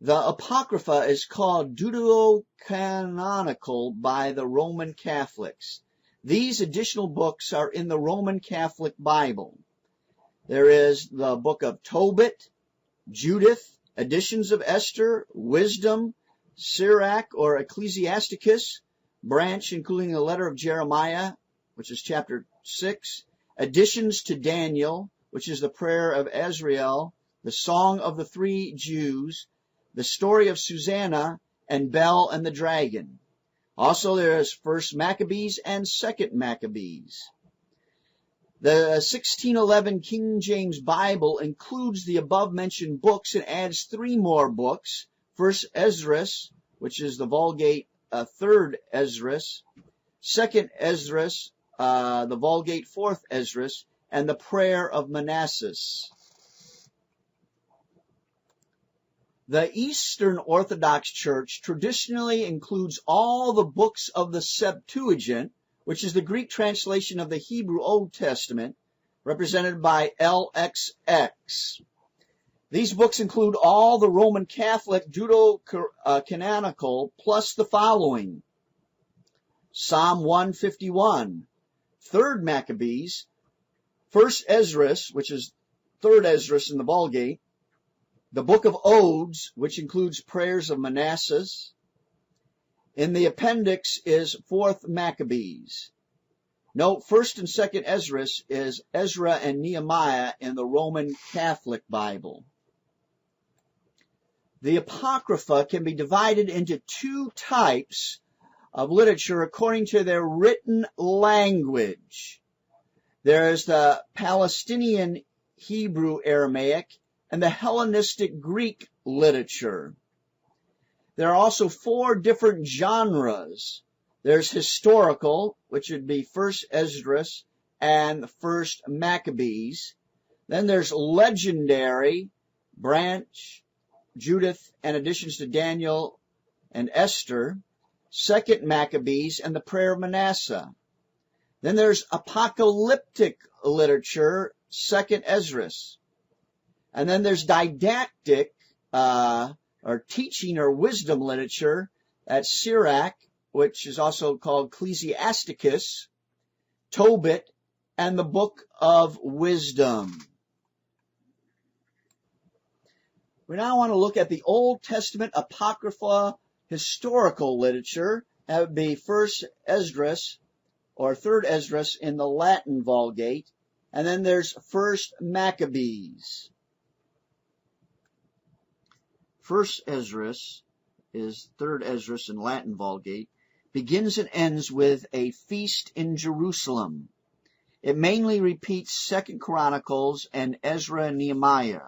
The Apocrypha is called deuterocanonical by the Roman Catholics. These additional books are in the Roman Catholic Bible. There is the book of Tobit, Judith, editions of Esther, Wisdom, Sirach or Ecclesiasticus, branch including the letter of Jeremiah, which is chapter 6, additions to Daniel, which is the prayer of Azrael, the Song of the Three Jews, the story of Susanna, and Bel and the Dragon. Also there is 1st Maccabees and 2nd Maccabees. The 1611 King James Bible includes the above-mentioned books and adds 3 more books. 1st Esdras, which is the Vulgate 3rd Esdras, 2nd Esdras, the Vulgate 4th Esdras, and the Prayer of Manasseh. The Eastern Orthodox Church traditionally includes all the books of the Septuagint, which is the Greek translation of the Hebrew Old Testament, represented by LXX. These books include all the Roman Catholic Deuterocanonical plus the following: Psalm 151, 3rd Maccabees, 1st Esdras, which is 3rd Esdras in the Vulgate, the Book of Odes, which includes prayers of Manasseh. In the appendix is 4th Maccabees. Note 1st and 2nd Esdras is Ezra and Nehemiah in the Roman Catholic Bible. The Apocrypha can be divided into 2 types of literature according to their written language. There is the Palestinian Hebrew Aramaic and the Hellenistic Greek literature. There are also 4 different genres: There's historical, which would be First Esdras and First Maccabees. Then there's legendary, branch, Judith, and additions to Daniel and Esther, Second Maccabees, and the Prayer of Manasseh. Then there's apocalyptic literature, Second Esdras. And then there's didactic, or teaching or wisdom literature, that's Sirach, which is also called Ecclesiasticus, Tobit, and the Book of Wisdom. We now want to look at the Old Testament Apocrypha historical literature. That would be First Esdras or Third Esdras in the Latin Vulgate. And then there's First Maccabees. First Esdras is Third Esdras in Latin Vulgate, begins and ends with a feast in Jerusalem. It mainly repeats Second Chronicles and Ezra and Nehemiah.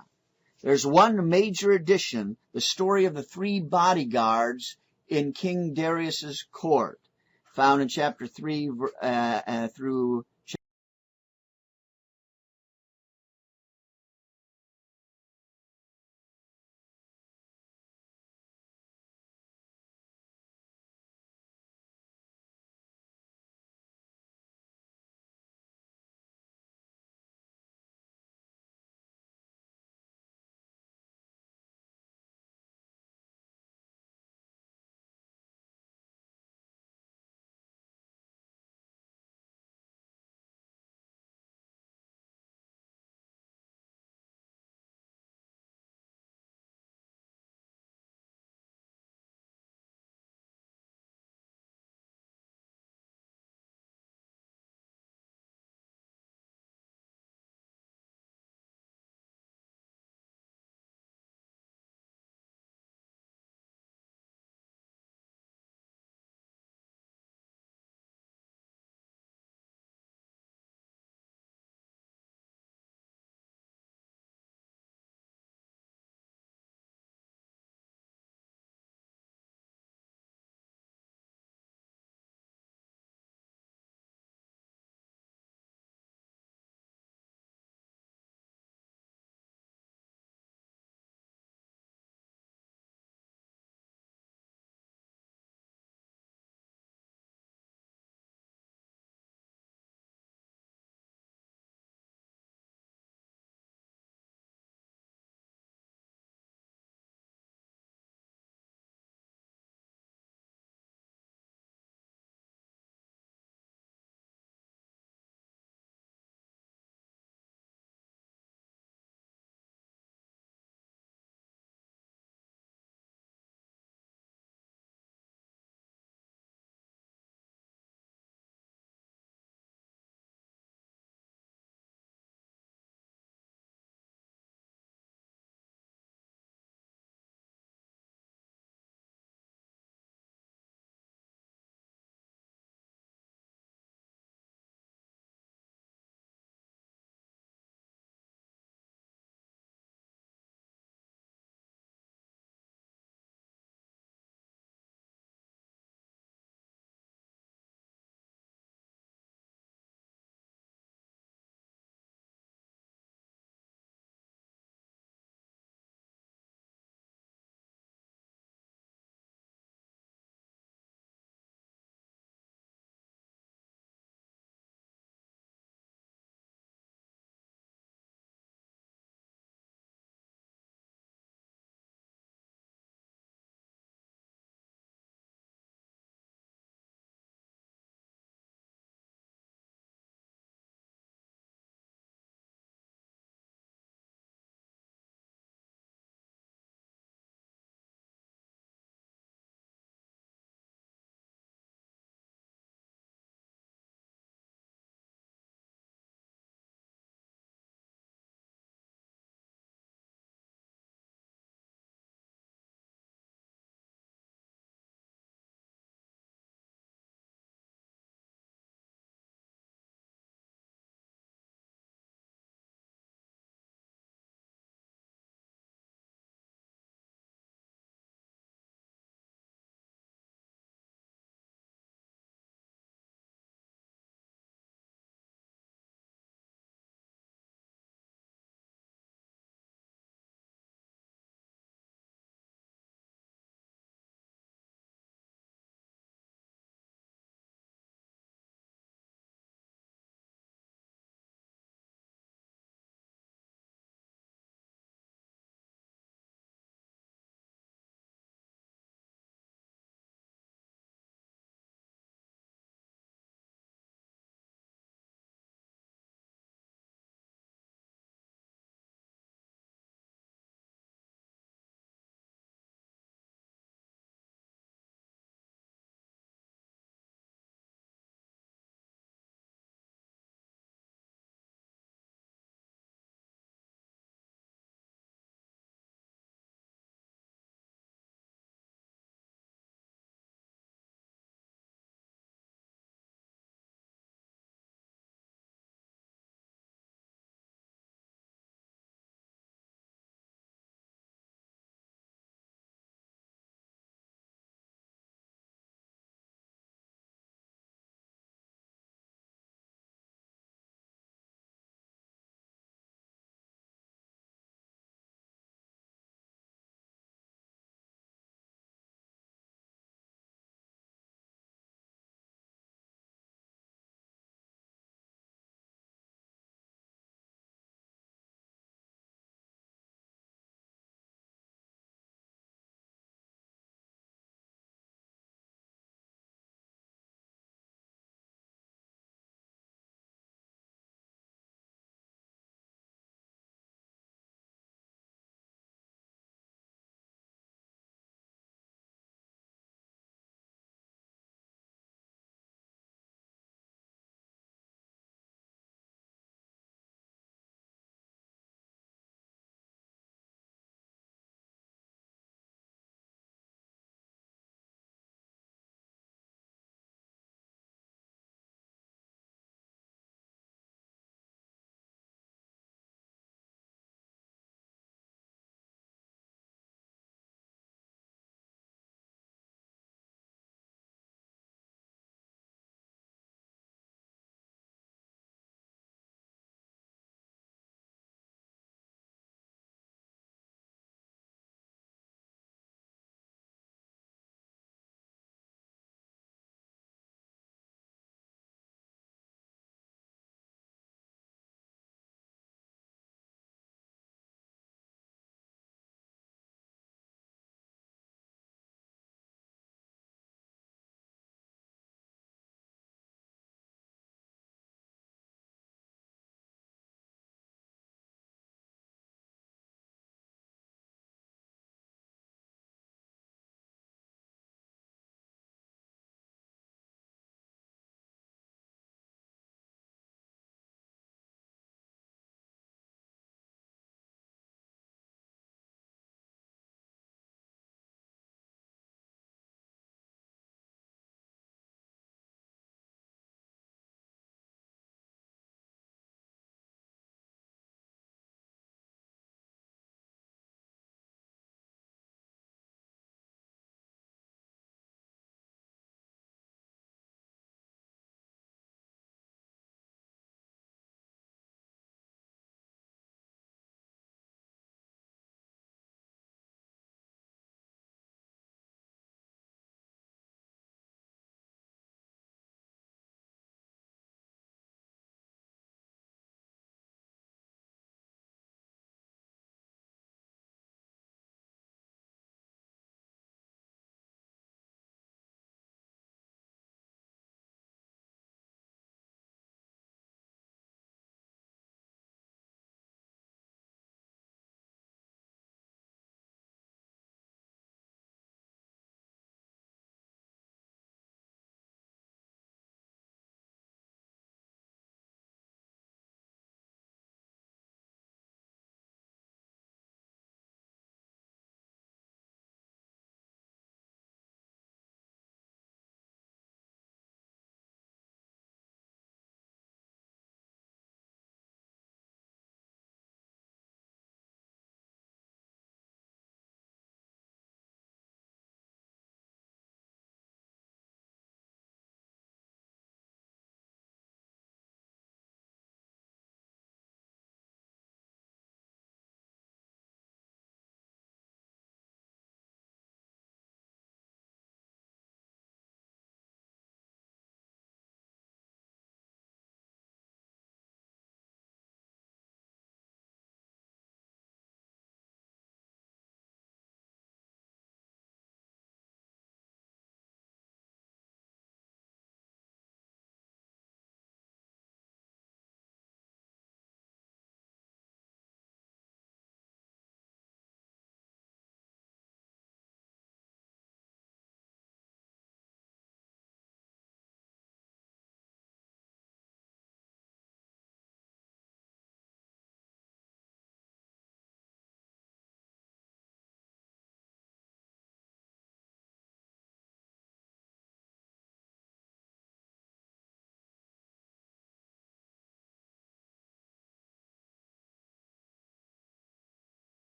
There's one major addition, the story of the 3 bodyguards in King Darius's court, found in chapter 3 through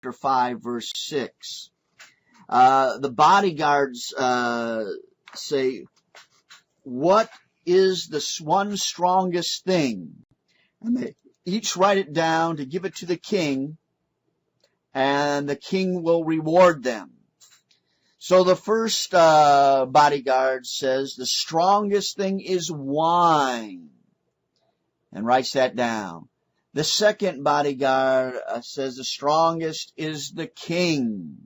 chapter 5, verse 6. The bodyguards say, what is the one strongest thing? And they each write it down to give it to the king, and the king will reward them. So the first bodyguard says, the strongest thing is wine, and writes that down. The second bodyguard says the strongest is the king.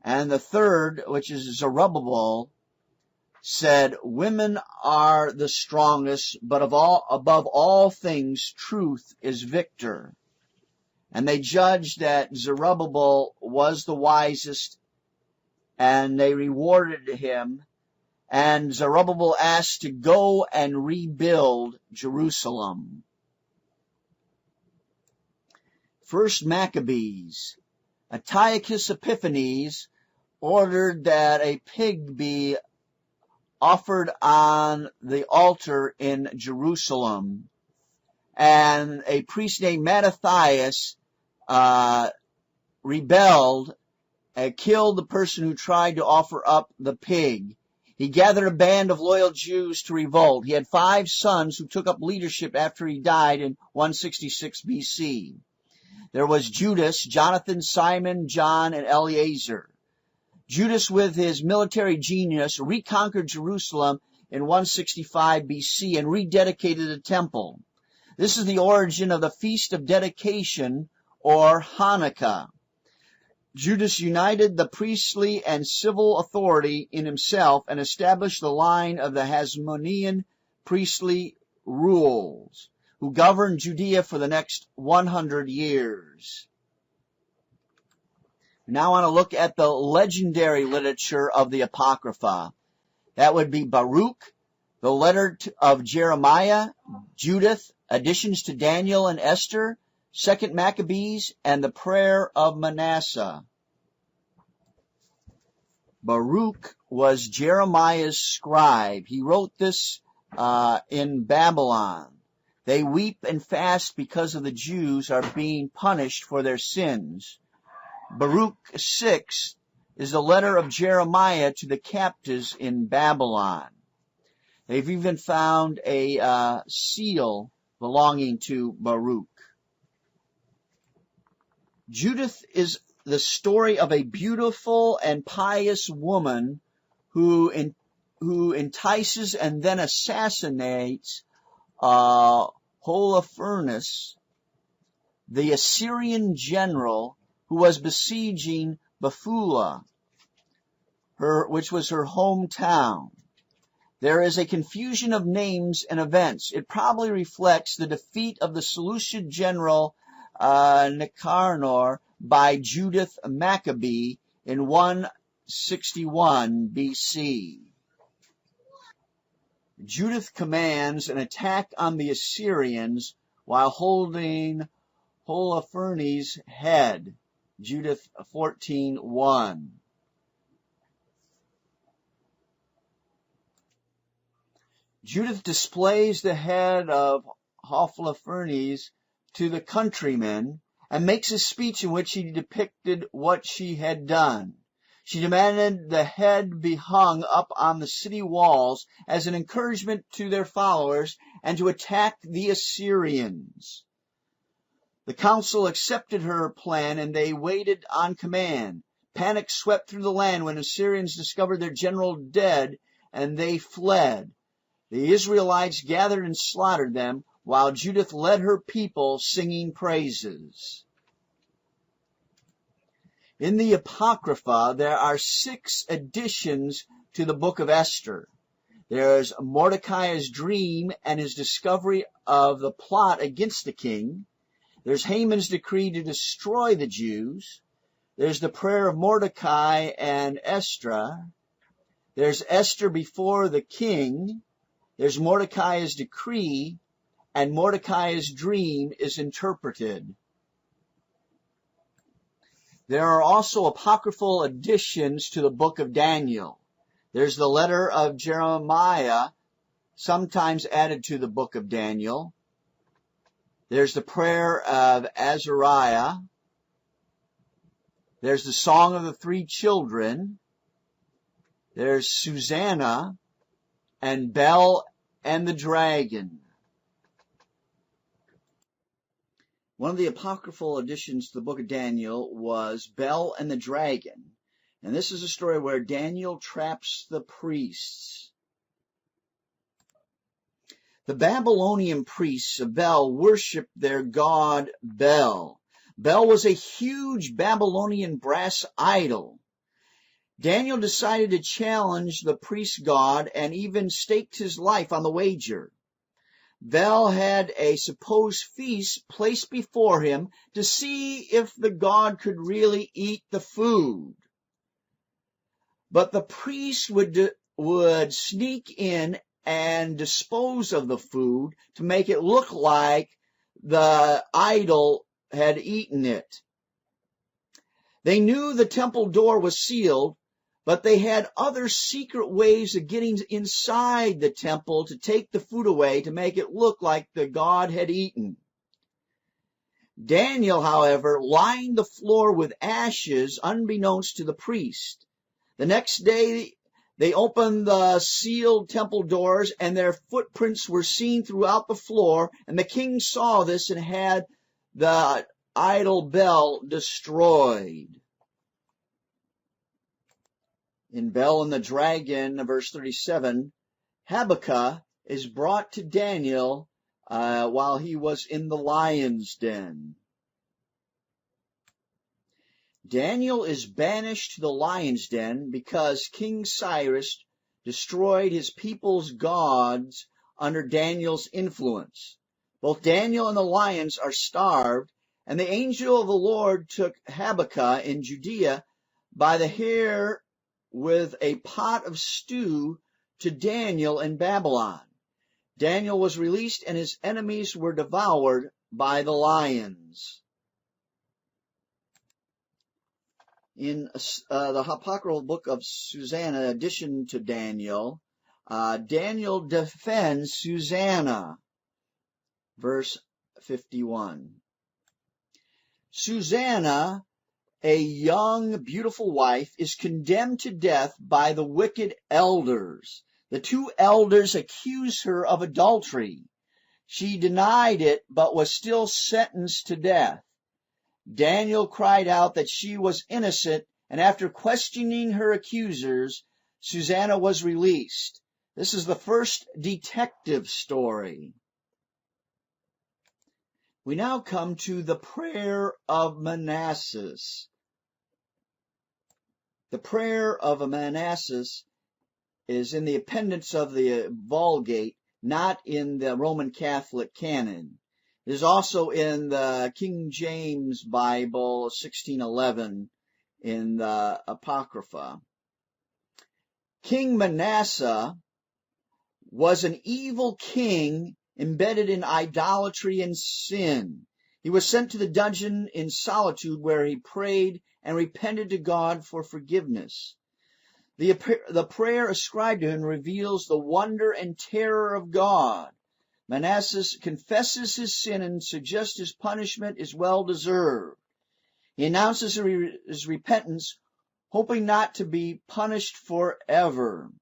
And the third, which is Zerubbabel, said, women are the strongest, but above all things, truth is victor. And they judged that Zerubbabel was the wisest, and they rewarded him. And Zerubbabel asked to go and rebuild Jerusalem. First Maccabees. Antiochus Epiphanes ordered that a pig be offered on the altar in Jerusalem, and a priest named Mattathias rebelled and killed the person who tried to offer up the pig. He gathered a band of loyal Jews to revolt. He had 5 sons who took up leadership after he died in 166 BC. There was Judas, Jonathan, Simon, John, and Eleazar. Judas, with his military genius, reconquered Jerusalem in 165 BC and rededicated the temple. This is the origin of the Feast of Dedication, or Hanukkah. Judas united the priestly and civil authority in himself and established the line of the Hasmonean priestly rules, who governed Judea for the next 100 years. Now I want to look at the legendary literature of the Apocrypha. That would be Baruch, the letter of Jeremiah, Judith, additions to Daniel and Esther, 2 Maccabees, and the prayer of Manasseh. Baruch was Jeremiah's scribe. He wrote this in Babylon. They weep and fast because of the Jews are being punished for their sins. Baruch 6 is the letter of Jeremiah to the captives in Babylon. They've even found a seal belonging to Baruch. Judith is the story of a beautiful and pious woman who entices and then assassinates Holofernes, the Assyrian general who was besieging Bethula, which was her hometown. There is a confusion of names and events. It probably reflects the defeat of the Seleucid general Nicanor by Judas Maccabee in 161 BC. Judith commands an attack on the Assyrians while holding Holofernes' head. Judith 14:1. Judith displays the head of Holofernes to the countrymen and makes a speech in which she depicted what she had done. She demanded the head be hung up on the city walls as an encouragement to their followers and to attack the Assyrians. The council accepted her plan and they waited on command. Panic swept through the land when Assyrians discovered their general dead and they fled. The Israelites gathered and slaughtered them while Judith led her people singing praises. In the Apocrypha, there are 6 additions to the book of Esther. There's Mordecai's dream and his discovery of the plot against the king. There's Haman's decree to destroy the Jews. There's the prayer of Mordecai and Esther. There's Esther before the king. There's Mordecai's decree, and Mordecai's dream is interpreted. There are also apocryphal additions to the book of Daniel. There's the letter of Jeremiah, sometimes added to the book of Daniel. There's the prayer of Azariah. There's the Song of the Three Children. There's Susanna and Bel and the Dragon. One of the apocryphal additions to the book of Daniel was Bel and the Dragon. And this is a story where Daniel traps the priests. The Babylonian priests of Bel worshipped their god Bel. Bel was a huge Babylonian brass idol. Daniel decided to challenge the priest god and even staked his life on the wager. Bel had a supposed feast placed before him to see if the god could really eat the food. But the priest would sneak in and dispose of the food to make it look like the idol had eaten it. They knew the temple door was sealed, but they had other secret ways of getting inside the temple to take the food away to make it look like the god had eaten. Daniel, however, lined the floor with ashes unbeknownst to the priest. The next day, they opened the sealed temple doors, and their footprints were seen throughout the floor, and the king saw this and had the idol Bel destroyed. In Bel and the Dragon, verse 37, Habakkuk is brought to Daniel while he was in the lion's den. Daniel is banished to the lion's den because King Cyrus destroyed his people's gods under Daniel's influence. Both Daniel and the lions are starved, and the angel of the Lord took Habakkuk in Judea by the hair with a pot of stew to Daniel in Babylon. Daniel was released, and his enemies were devoured by the lions. In the apocryphal book of Susanna, in addition to Daniel, Daniel defends Susanna, verse 51. Susanna, a young, beautiful wife, is condemned to death by the wicked elders. The two elders accuse her of adultery. She denied it, but was still sentenced to death. Daniel cried out that she was innocent, and after questioning her accusers, Susanna was released. This is the first detective story. We now come to the prayer of Manassas. The prayer of Manassas is in the appendix of the Vulgate, not in the Roman Catholic canon. It is also in the King James Bible, 1611, in the Apocrypha. King Manasseh was an evil king embedded in idolatry and sin. He was sent to the dungeon in solitude where he prayed and repented to God for forgiveness. The prayer ascribed to him reveals the wonder and terror of God. Manasseh confesses his sin and suggests his punishment is well deserved. He announces his repentance, hoping not to be punished forever.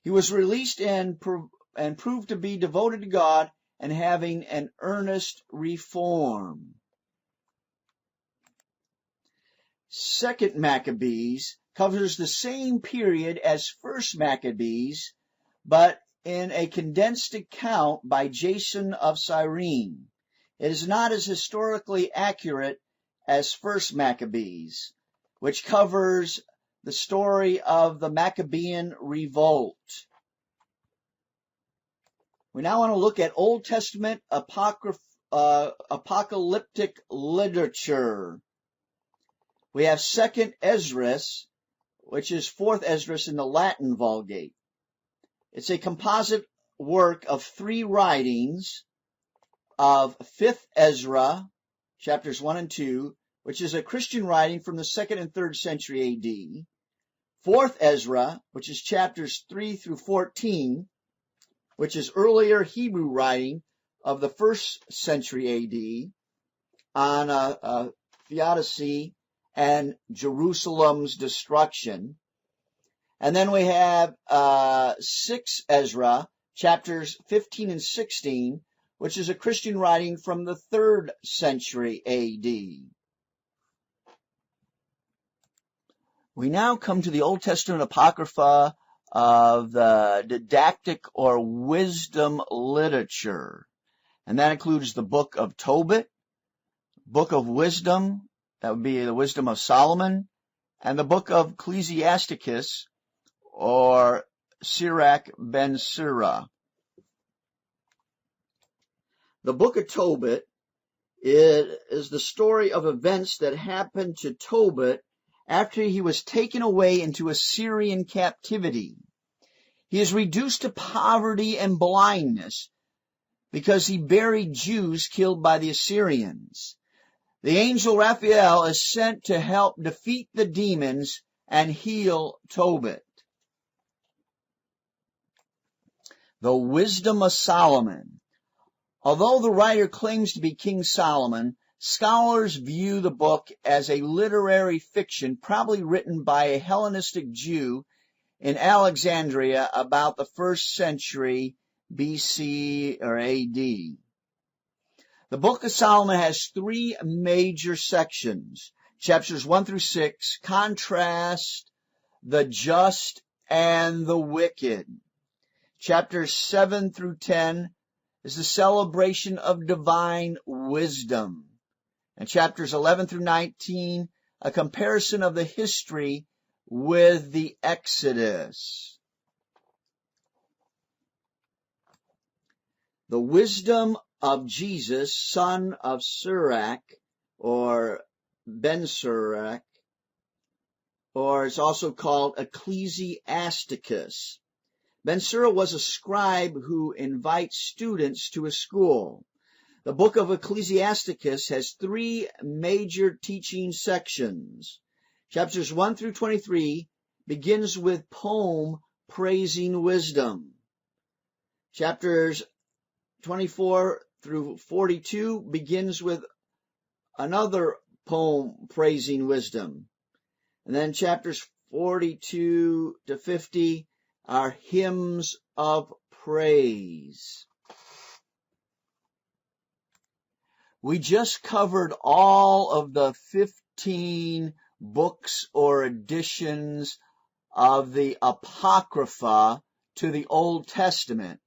He was released and proved to be devoted to God and having an earnest reform. Second Maccabees covers the same period as First Maccabees, but in a condensed account by Jason of Cyrene. It is not as historically accurate as First Maccabees, which covers the story of the Maccabean Revolt. We now want to look at Old Testament apocalyptic literature. We have Second Esdras, which is Fourth Esdras in the Latin Vulgate. It's a composite work of 3 writings of 5th Ezra, chapters 1 and 2, which is a Christian writing from the 2nd and 3rd century A.D., 4th Ezra, which is chapters 3 through 14, which is earlier Hebrew writing of the 1st century A.D., on theodicy and Jerusalem's destruction. And then we have 6 Ezra, chapters 15 and 16, which is a Christian writing from the 3rd century A.D. We now come to the Old Testament Apocrypha of the didactic or wisdom literature. And that includes the book of Tobit, book of wisdom, that would be the wisdom of Solomon, and the book of Ecclesiasticus, or Sirach ben Sirah. The book of Tobit is the story of events that happened to Tobit after he was taken away into Assyrian captivity. He is reduced to poverty and blindness because he buried Jews killed by the Assyrians. The angel Raphael is sent to help defeat the demons and heal Tobit. The wisdom of Solomon. Although the writer claims to be King Solomon, scholars view the book as a literary fiction probably written by a Hellenistic Jew in Alexandria about the 1st century BC or AD. The book of Solomon has 3 major sections. Chapters 1 through 6 contrast the just and the wicked. Chapters 7 through 10 is the celebration of divine wisdom. And chapters 11 through 19, a comparison of the history with the Exodus. The wisdom of Jesus, son of Sirach, or Ben Sirach, or it's also called Ecclesiasticus. Ben Sirach was a scribe who invites students to his school. The book of Ecclesiasticus has 3 major teaching sections. Chapters 1 through 23 begins with poem praising wisdom. Chapters 24 through 42 begins with another poem praising wisdom. And then chapters 42 to 50 are hymns of praise. We just covered all of the 15 books or editions of the Apocrypha to the Old Testament.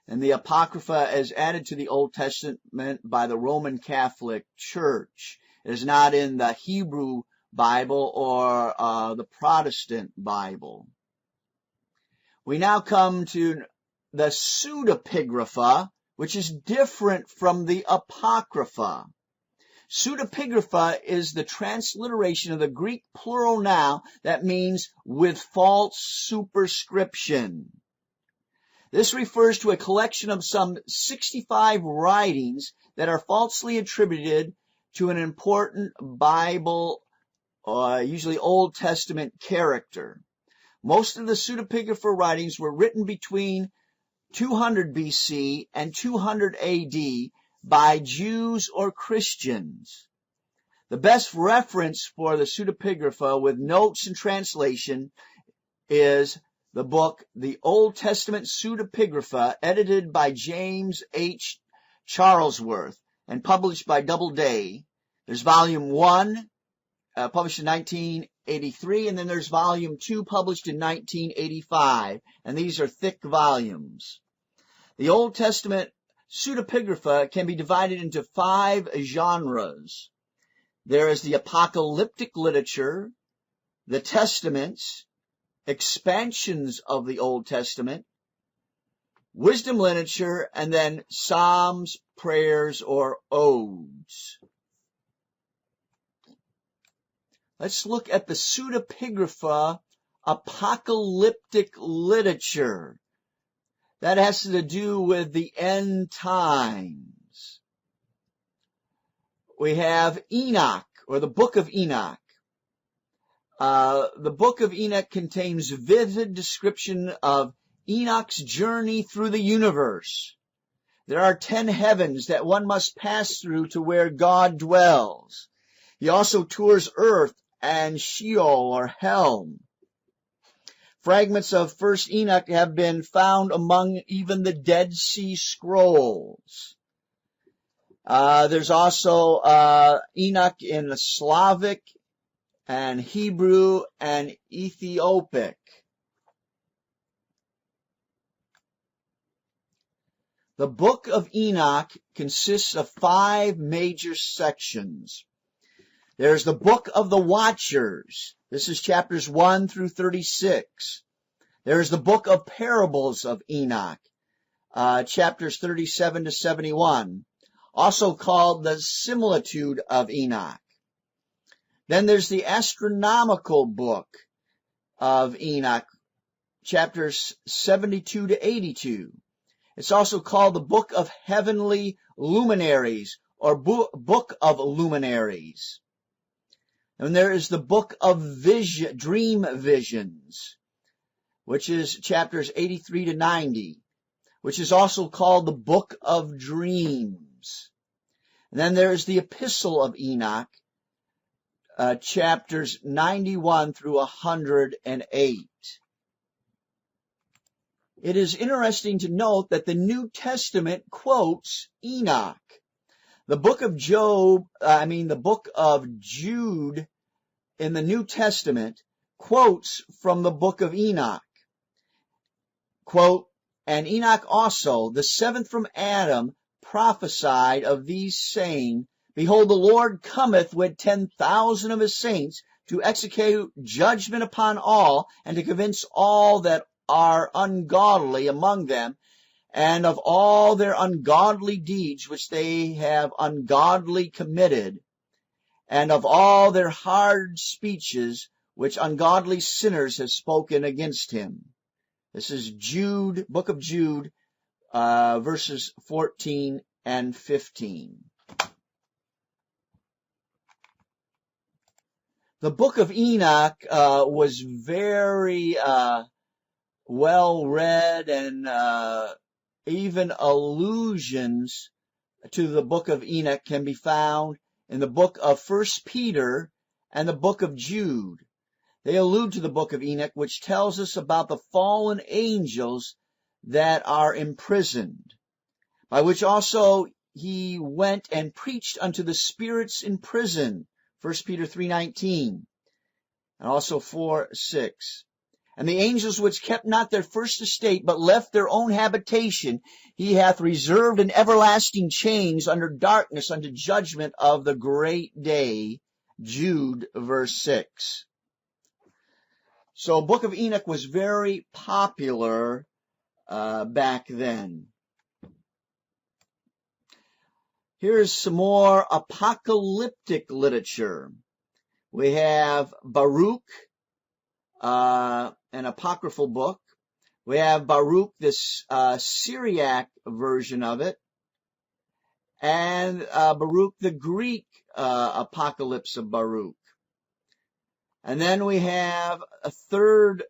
And the Apocrypha is added to the Old Testament by the Roman Catholic Church. It is not in the Hebrew Bible or the Protestant Bible. We now come to the Pseudepigrapha, which is different from the Apocrypha. Pseudepigrapha is the transliteration of the Greek plural noun that means with false superscription. This refers to a collection of some 65 writings that are falsely attributed to an important Bible, usually Old Testament character. Most of the Pseudepigrapha writings were written between 200 BC and 200 AD by Jews or Christians. The best reference for the Pseudepigrapha with notes and translation is the book, The Old Testament Pseudepigrapha, edited by James H. Charlesworth and published by Doubleday. There's volume 1, published in 1983, and then there's volume 2, published in 1985, and these are thick volumes. The Old Testament Pseudepigrapha can be divided into 5 genres. There is the apocalyptic literature, the testaments, expansions of the Old Testament, wisdom literature, and then psalms, prayers, or odes. Let's look at the Pseudepigrapha apocalyptic literature. That has to do with the end times. We have Enoch, or the Book of Enoch. The Book of Enoch contains vivid description of Enoch's journey through the universe. There are 10 heavens that one must pass through to where God dwells. He also tours earth and Sheol or hell. Fragments of First Enoch have been found among even the Dead Sea Scrolls. There's also Enoch in the Slavic and Hebrew and Ethiopic. The book of Enoch consists of 5 major sections. There's the book of the Watchers. This is chapters 1 through 36. There's the book of parables of Enoch, chapters 37 to 71, also called the similitude of Enoch. Then there's the astronomical book of Enoch, chapters 72 to 82. It's also called the book of heavenly luminaries or book of luminaries. And there is the book of dream visions, which is chapters 83 to 90, which is also called the book of dreams. And then there is the epistle of Enoch, chapters 91 through 108. It is interesting to note that the New Testament quotes Enoch. The book of the book of Jude in the New Testament quotes from the book of Enoch. Quote, "And Enoch also, the 7th from Adam, prophesied of these, saying, Behold, the Lord cometh with 10,000 of his saints to execute judgment upon all, and to convince all that are ungodly among them, and of all their ungodly deeds which they have ungodly committed, and of all their hard speeches which ungodly sinners have spoken against him." This is Jude, book of Jude, verses 14 and 15. The book of Enoch was very well read, and even allusions to the book of Enoch can be found in the book of First Peter and the book of Jude. They allude to the book of Enoch, which tells us about the fallen angels that are imprisoned, by which also he went and preached unto the spirits in prison, 1 Peter 3:19, and also 4:6. And the angels which kept not their first estate, but left their own habitation, he hath reserved in everlasting chains under darkness unto judgment of the great day, Jude verse 6. So book of Enoch was very popular back then. Here's some more apocalyptic literature. We have Baruch, an apocryphal book. We have Baruch, this Syriac version of it, and Baruch, the Greek apocalypse of Baruch. And then we have a third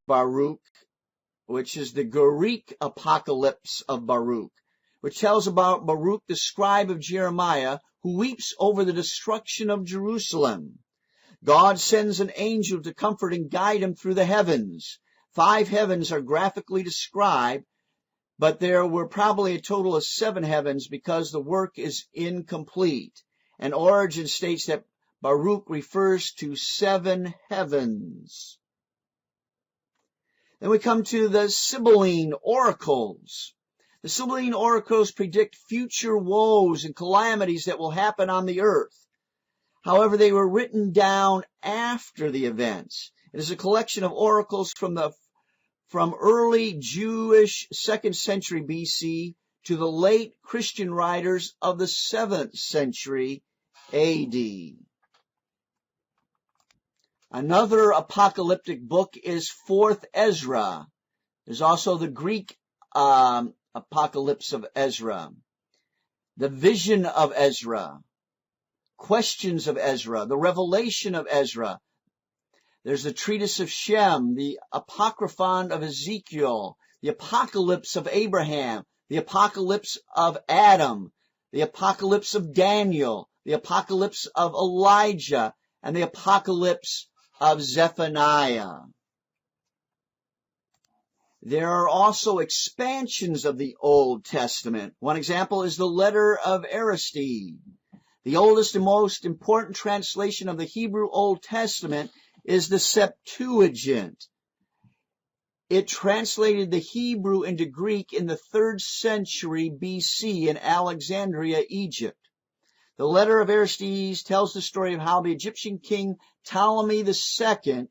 Baruch, which is the Greek Apocalypse of Baruch, which tells about Baruch, the scribe of Jeremiah, who weeps over the destruction of Jerusalem. God sends an angel to comfort and guide him through the heavens. 5 heavens are graphically described, but there were probably a total of 7 heavens because the work is incomplete. And Origen states that Baruch refers to 7 heavens. Then we come to the Sibylline oracles. The Sibylline oracles predict future woes and calamities that will happen on the earth. However, they were written down after the events. It is a collection of oracles from early Jewish 2nd century BC to the late Christian writers of the 7th century AD. Another apocalyptic book is 4th Ezra. There's also the Greek Apocalypse of Ezra, the Vision of Ezra, Questions of Ezra, the Revelation of Ezra. There's the Treatise of Shem, the Apocryphon of Ezekiel, the Apocalypse of Abraham, the Apocalypse of Adam, the Apocalypse of Daniel, the Apocalypse of Elijah, and the Apocalypse of Zephaniah. There are also expansions of the Old Testament. One example is the letter of Aristide. The oldest and most important translation of the Hebrew Old Testament is the Septuagint. It translated the Hebrew into Greek in the 3rd century BC in Alexandria, Egypt. The letter of Aristide tells the story of how the Egyptian king Ptolemy II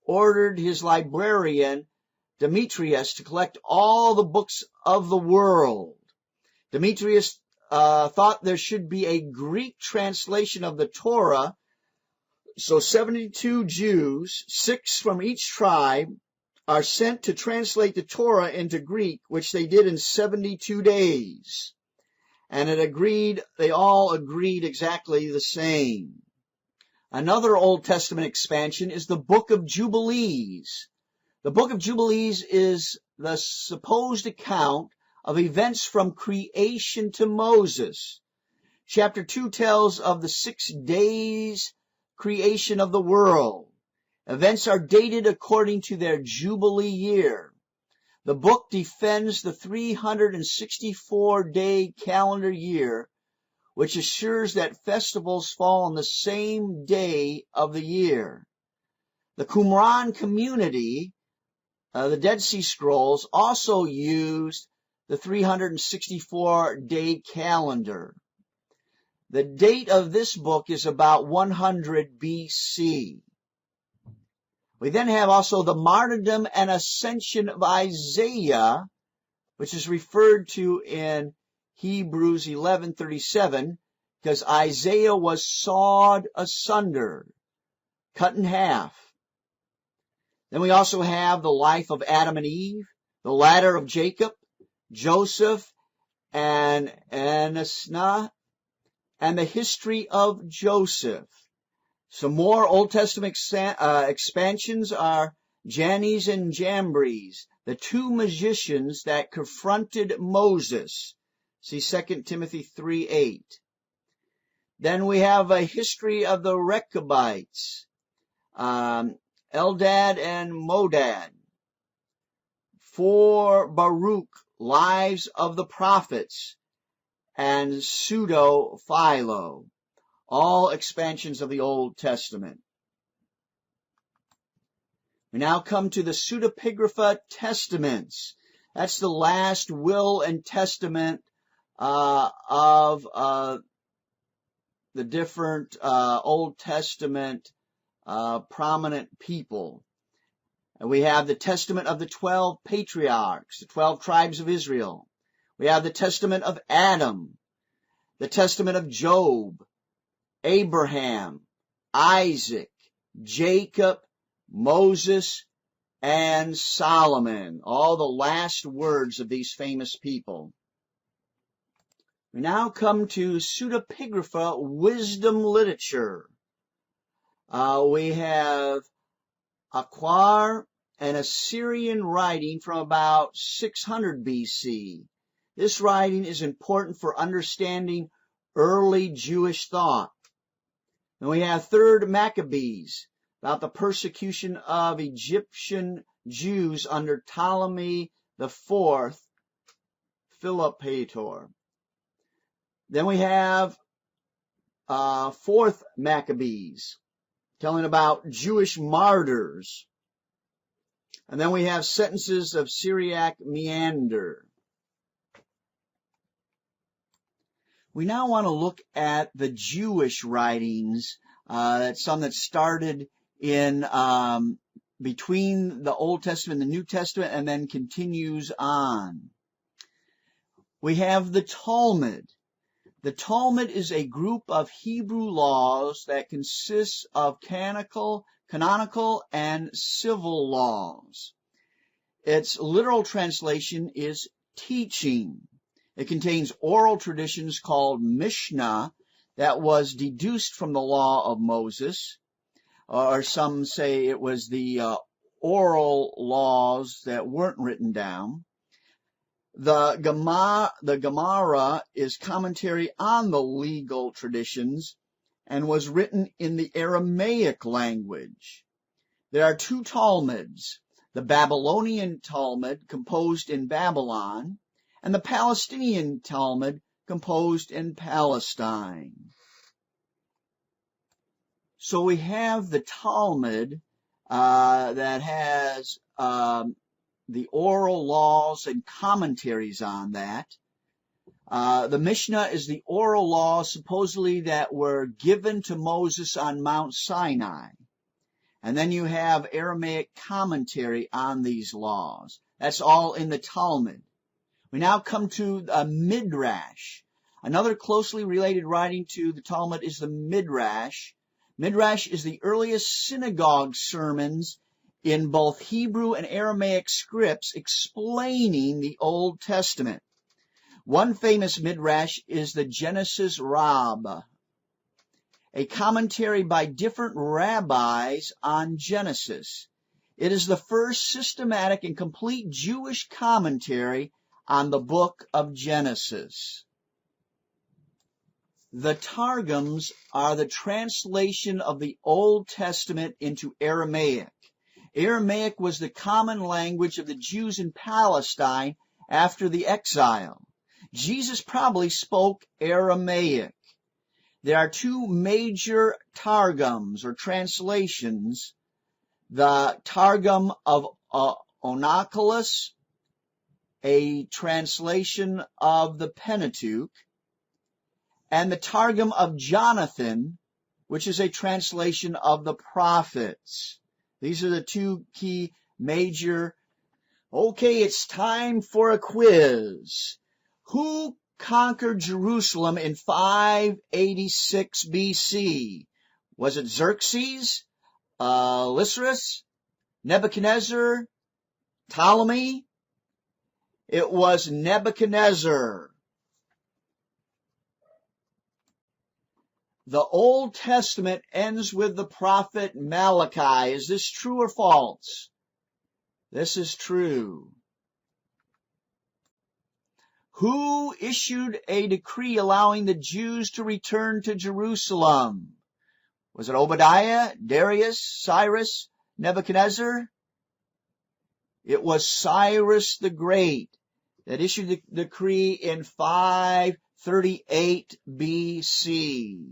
ordered his librarian Demetrius to collect all the books of the world. Demetrius thought there should be a Greek translation of the Torah, so 72 Jews, 6 from each tribe, are sent to translate the Torah into Greek, which they did in 72 days. And they all agreed exactly the same. Another Old Testament expansion is the Book of Jubilees. The Book of Jubilees is the supposed account of events from creation to Moses. Chapter 2 tells of the 6 days creation of the world. Events are dated according to their Jubilee year. The book defends the 364-day calendar year, which assures that festivals fall on the same day of the year. The Qumran community, the Dead Sea Scrolls, also used the 364-day calendar. The date of this book is about 100 BC. We then have also the martyrdom and ascension of Isaiah, which is referred to in Hebrews 11:37, because Isaiah was sawed asunder, cut in half. Then we also have the life of Adam and Eve, the ladder of Jacob, Joseph and Anasna, and the history of Joseph. Some more Old Testament expansions are Jannes and Jambres, the 2 magicians that confronted Moses. See 2 Timothy 3:8. Then we have a history of the Rechabites, Eldad and Modad. 4 Baruch, Lives of the Prophets, and Pseudo-Philo. All expansions of the Old Testament. We now come to the Pseudepigrapha Testaments. That's the last will and testament of the different Old Testament prominent people. And we have the Testament of the 12 Patriarchs, the 12 tribes of Israel. We have the Testament of Adam, the Testament of Job, Abraham, Isaac, Jacob, Moses, and Solomon. All the last words of these famous people. We now come to Pseudepigrapha wisdom literature. We have Aquar, an Assyrian writing from about 600 BC. This writing is important for understanding early Jewish thought. Then we have 3rd Maccabees, about the persecution of Egyptian Jews under Ptolemy IV Philopator. Then we have 4th Maccabees, telling about Jewish martyrs. And then we have sentences of Syriac meander. We now want to look at the Jewish writings, some that started in between the Old Testament and the New Testament and then continues on. We have the Talmud. The Talmud is a group of Hebrew laws that consists of canonical and civil laws. Its literal translation is teaching. It contains oral traditions called Mishnah that was deduced from the law of Moses, or some say it was the oral laws that weren't written down. The Gemara is commentary on the legal traditions and was written in the Aramaic language. There are 2 Talmuds, the Babylonian Talmud composed in Babylon and the Palestinian Talmud composed in Palestine. So we have the Talmud that has the oral laws and commentaries on that. The Mishnah is the oral laws supposedly that were given to Moses on Mount Sinai. And then you have Aramaic commentary on these laws. That's all in the Talmud. We now come to Midrash. Another closely related writing to the Talmud is the Midrash. Midrash is the earliest synagogue sermons in both Hebrew and Aramaic scripts explaining the Old Testament. One famous Midrash is the Genesis Rabbah, a commentary by different rabbis on Genesis. It is the first systematic and complete Jewish commentary on the book of Genesis. The Targums are the translation of the Old Testament into Aramaic. Aramaic was the common language of the Jews in Palestine after the exile. Jesus probably spoke Aramaic. There are 2 major Targums or translations. The Targum of Onkelos, a translation of the Pentateuch, and the Targum of Jonathan, which is a translation of the prophets. These are the 2 key major. Okay, it's time for a quiz. Who conquered Jerusalem in 586 BC? Was it Xerxes, Lysias, Nebuchadnezzar, Ptolemy? It was Nebuchadnezzar. The Old Testament ends with the prophet Malachi. Is this true or false? This is true. Who issued a decree allowing the Jews to return to Jerusalem? Was it Obadiah, Darius, Cyrus, Nebuchadnezzar? It was Cyrus the Great that issued the decree in 538 BC.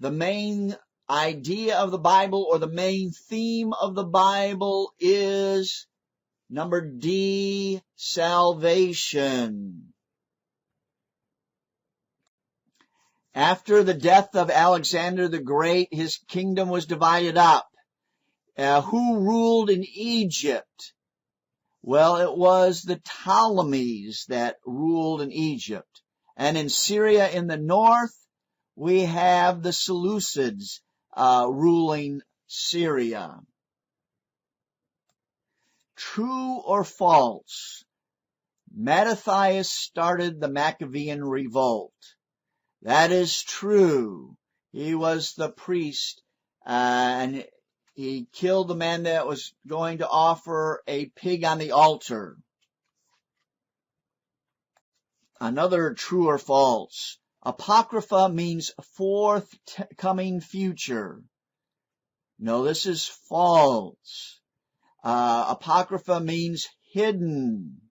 The main idea of the Bible or the main theme of the Bible is number D, salvation. After the death of Alexander the Great, his kingdom was divided up. Who ruled in Egypt? Well, it was the Ptolemies that ruled in Egypt. And in Syria in the north, we have the Seleucids ruling Syria. True or false? Mattathias started the Maccabean Revolt. That is true. He was the priest and He killed the man that was going to offer a pig on the altar. Another true or false. Apocrypha means forthcoming future. No, this is false. Apocrypha means hidden.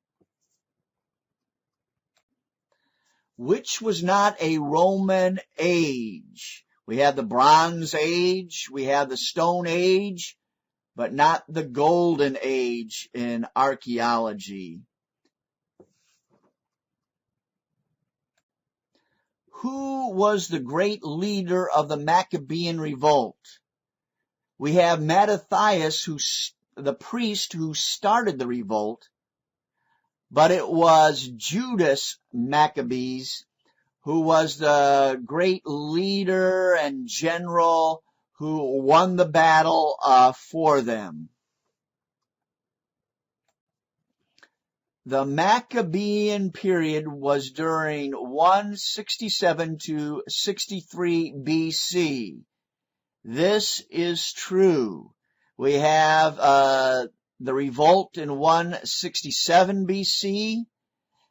Which was not a Roman age. We have the Bronze Age, we have the Stone Age, but not the Golden Age in archaeology. Who was the great leader of the Maccabean Revolt? We have Mattathias, the priest who started the revolt, but it was Judas Maccabees who was the great leader and general who won the battle for them. The Maccabean period was during 167 to 63 BC. This is true. We have the revolt in 167 BC,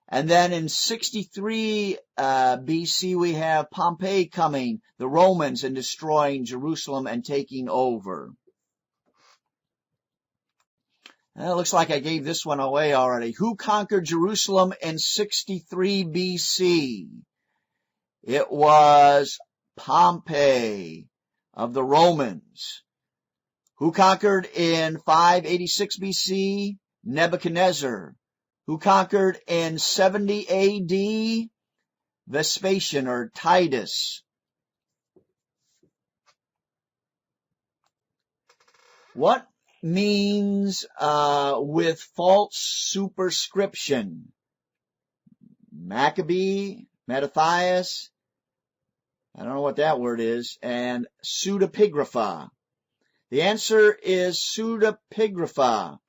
and then in 63 BC we have Pompey coming, the Romans, and destroying Jerusalem and taking over. It looks like I gave this one away already. Who conquered Jerusalem in 63 BC? It was Pompey of the Romans. Who conquered in 586 BC? Nebuchadnezzar. Who conquered in 70 AD? Vespasian or Titus. What means with false superscription? Maccabee, Mattathias, I don't know what that word is, and Pseudepigrapha. The answer is Pseudepigrapha.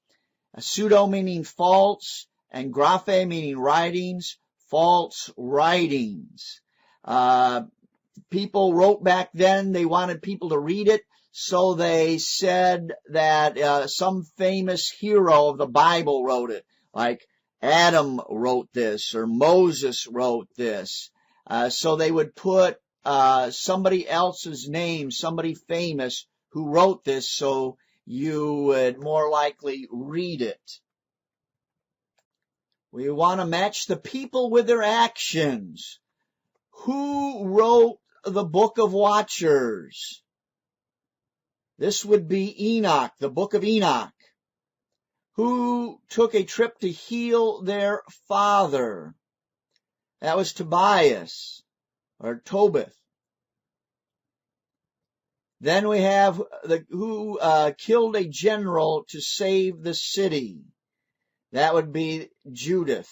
Pseudo meaning false, and graphe meaning writings, false writings. People wrote back then, they wanted people to read it, so they said that some famous hero of the Bible wrote it, like Adam wrote this or Moses wrote this. So they would put somebody else's name, somebody famous who wrote this, so you would more likely read it. We want to match the people with their actions. Who wrote the Book of Watchers? This would be Enoch, the Book of Enoch. Who took a trip to heal their father? That was Tobias or Tobith. Then we have who killed a general to save the city. That would be Judith.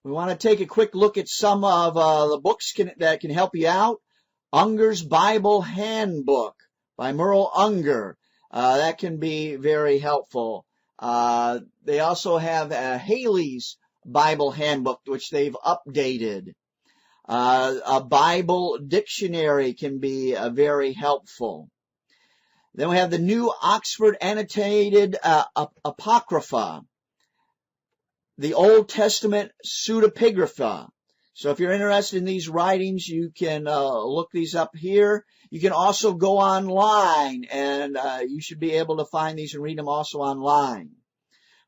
We want to take a quick look at some of the books that can help you out. Unger's Bible Handbook by Merle Unger. That can be very helpful. They also have Haley's Bible Handbook, which they've updated. A Bible dictionary can be very helpful. Then we have the New Oxford Annotated Apocrypha, the Old Testament Pseudepigrapha. So if you're interested in these writings, you can look these up here. You can also go online, and you should be able to find these and read them also online.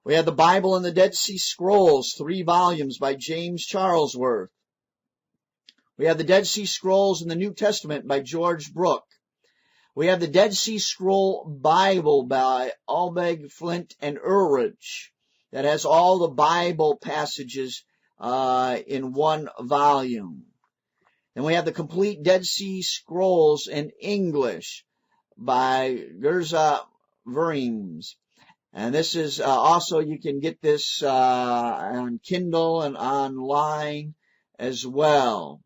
We have the Bible and the Dead Sea Scrolls, 3 volumes by James Charlesworth. We have the Dead Sea Scrolls in the New Testament by George Brooke. We have the Dead Sea Scroll Bible by Albeg, Flint, and Ulrich that has all the Bible passages in 1 volume. Then we have the Complete Dead Sea Scrolls in English by Gerza Verims. And this is also, you can get this on Kindle and online as well.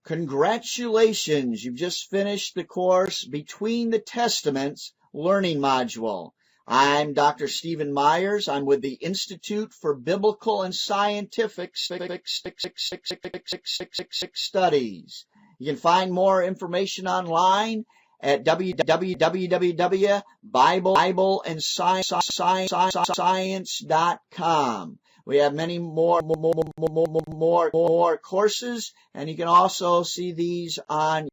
Congratulations, you've just finished the course Between the Testaments learning module. I'm Dr. Stephen Myers. I'm with the Institute for Biblical and Scientific Studies. You can find more information online at www.bibleandscience.com. We have many more courses, and you can also see these on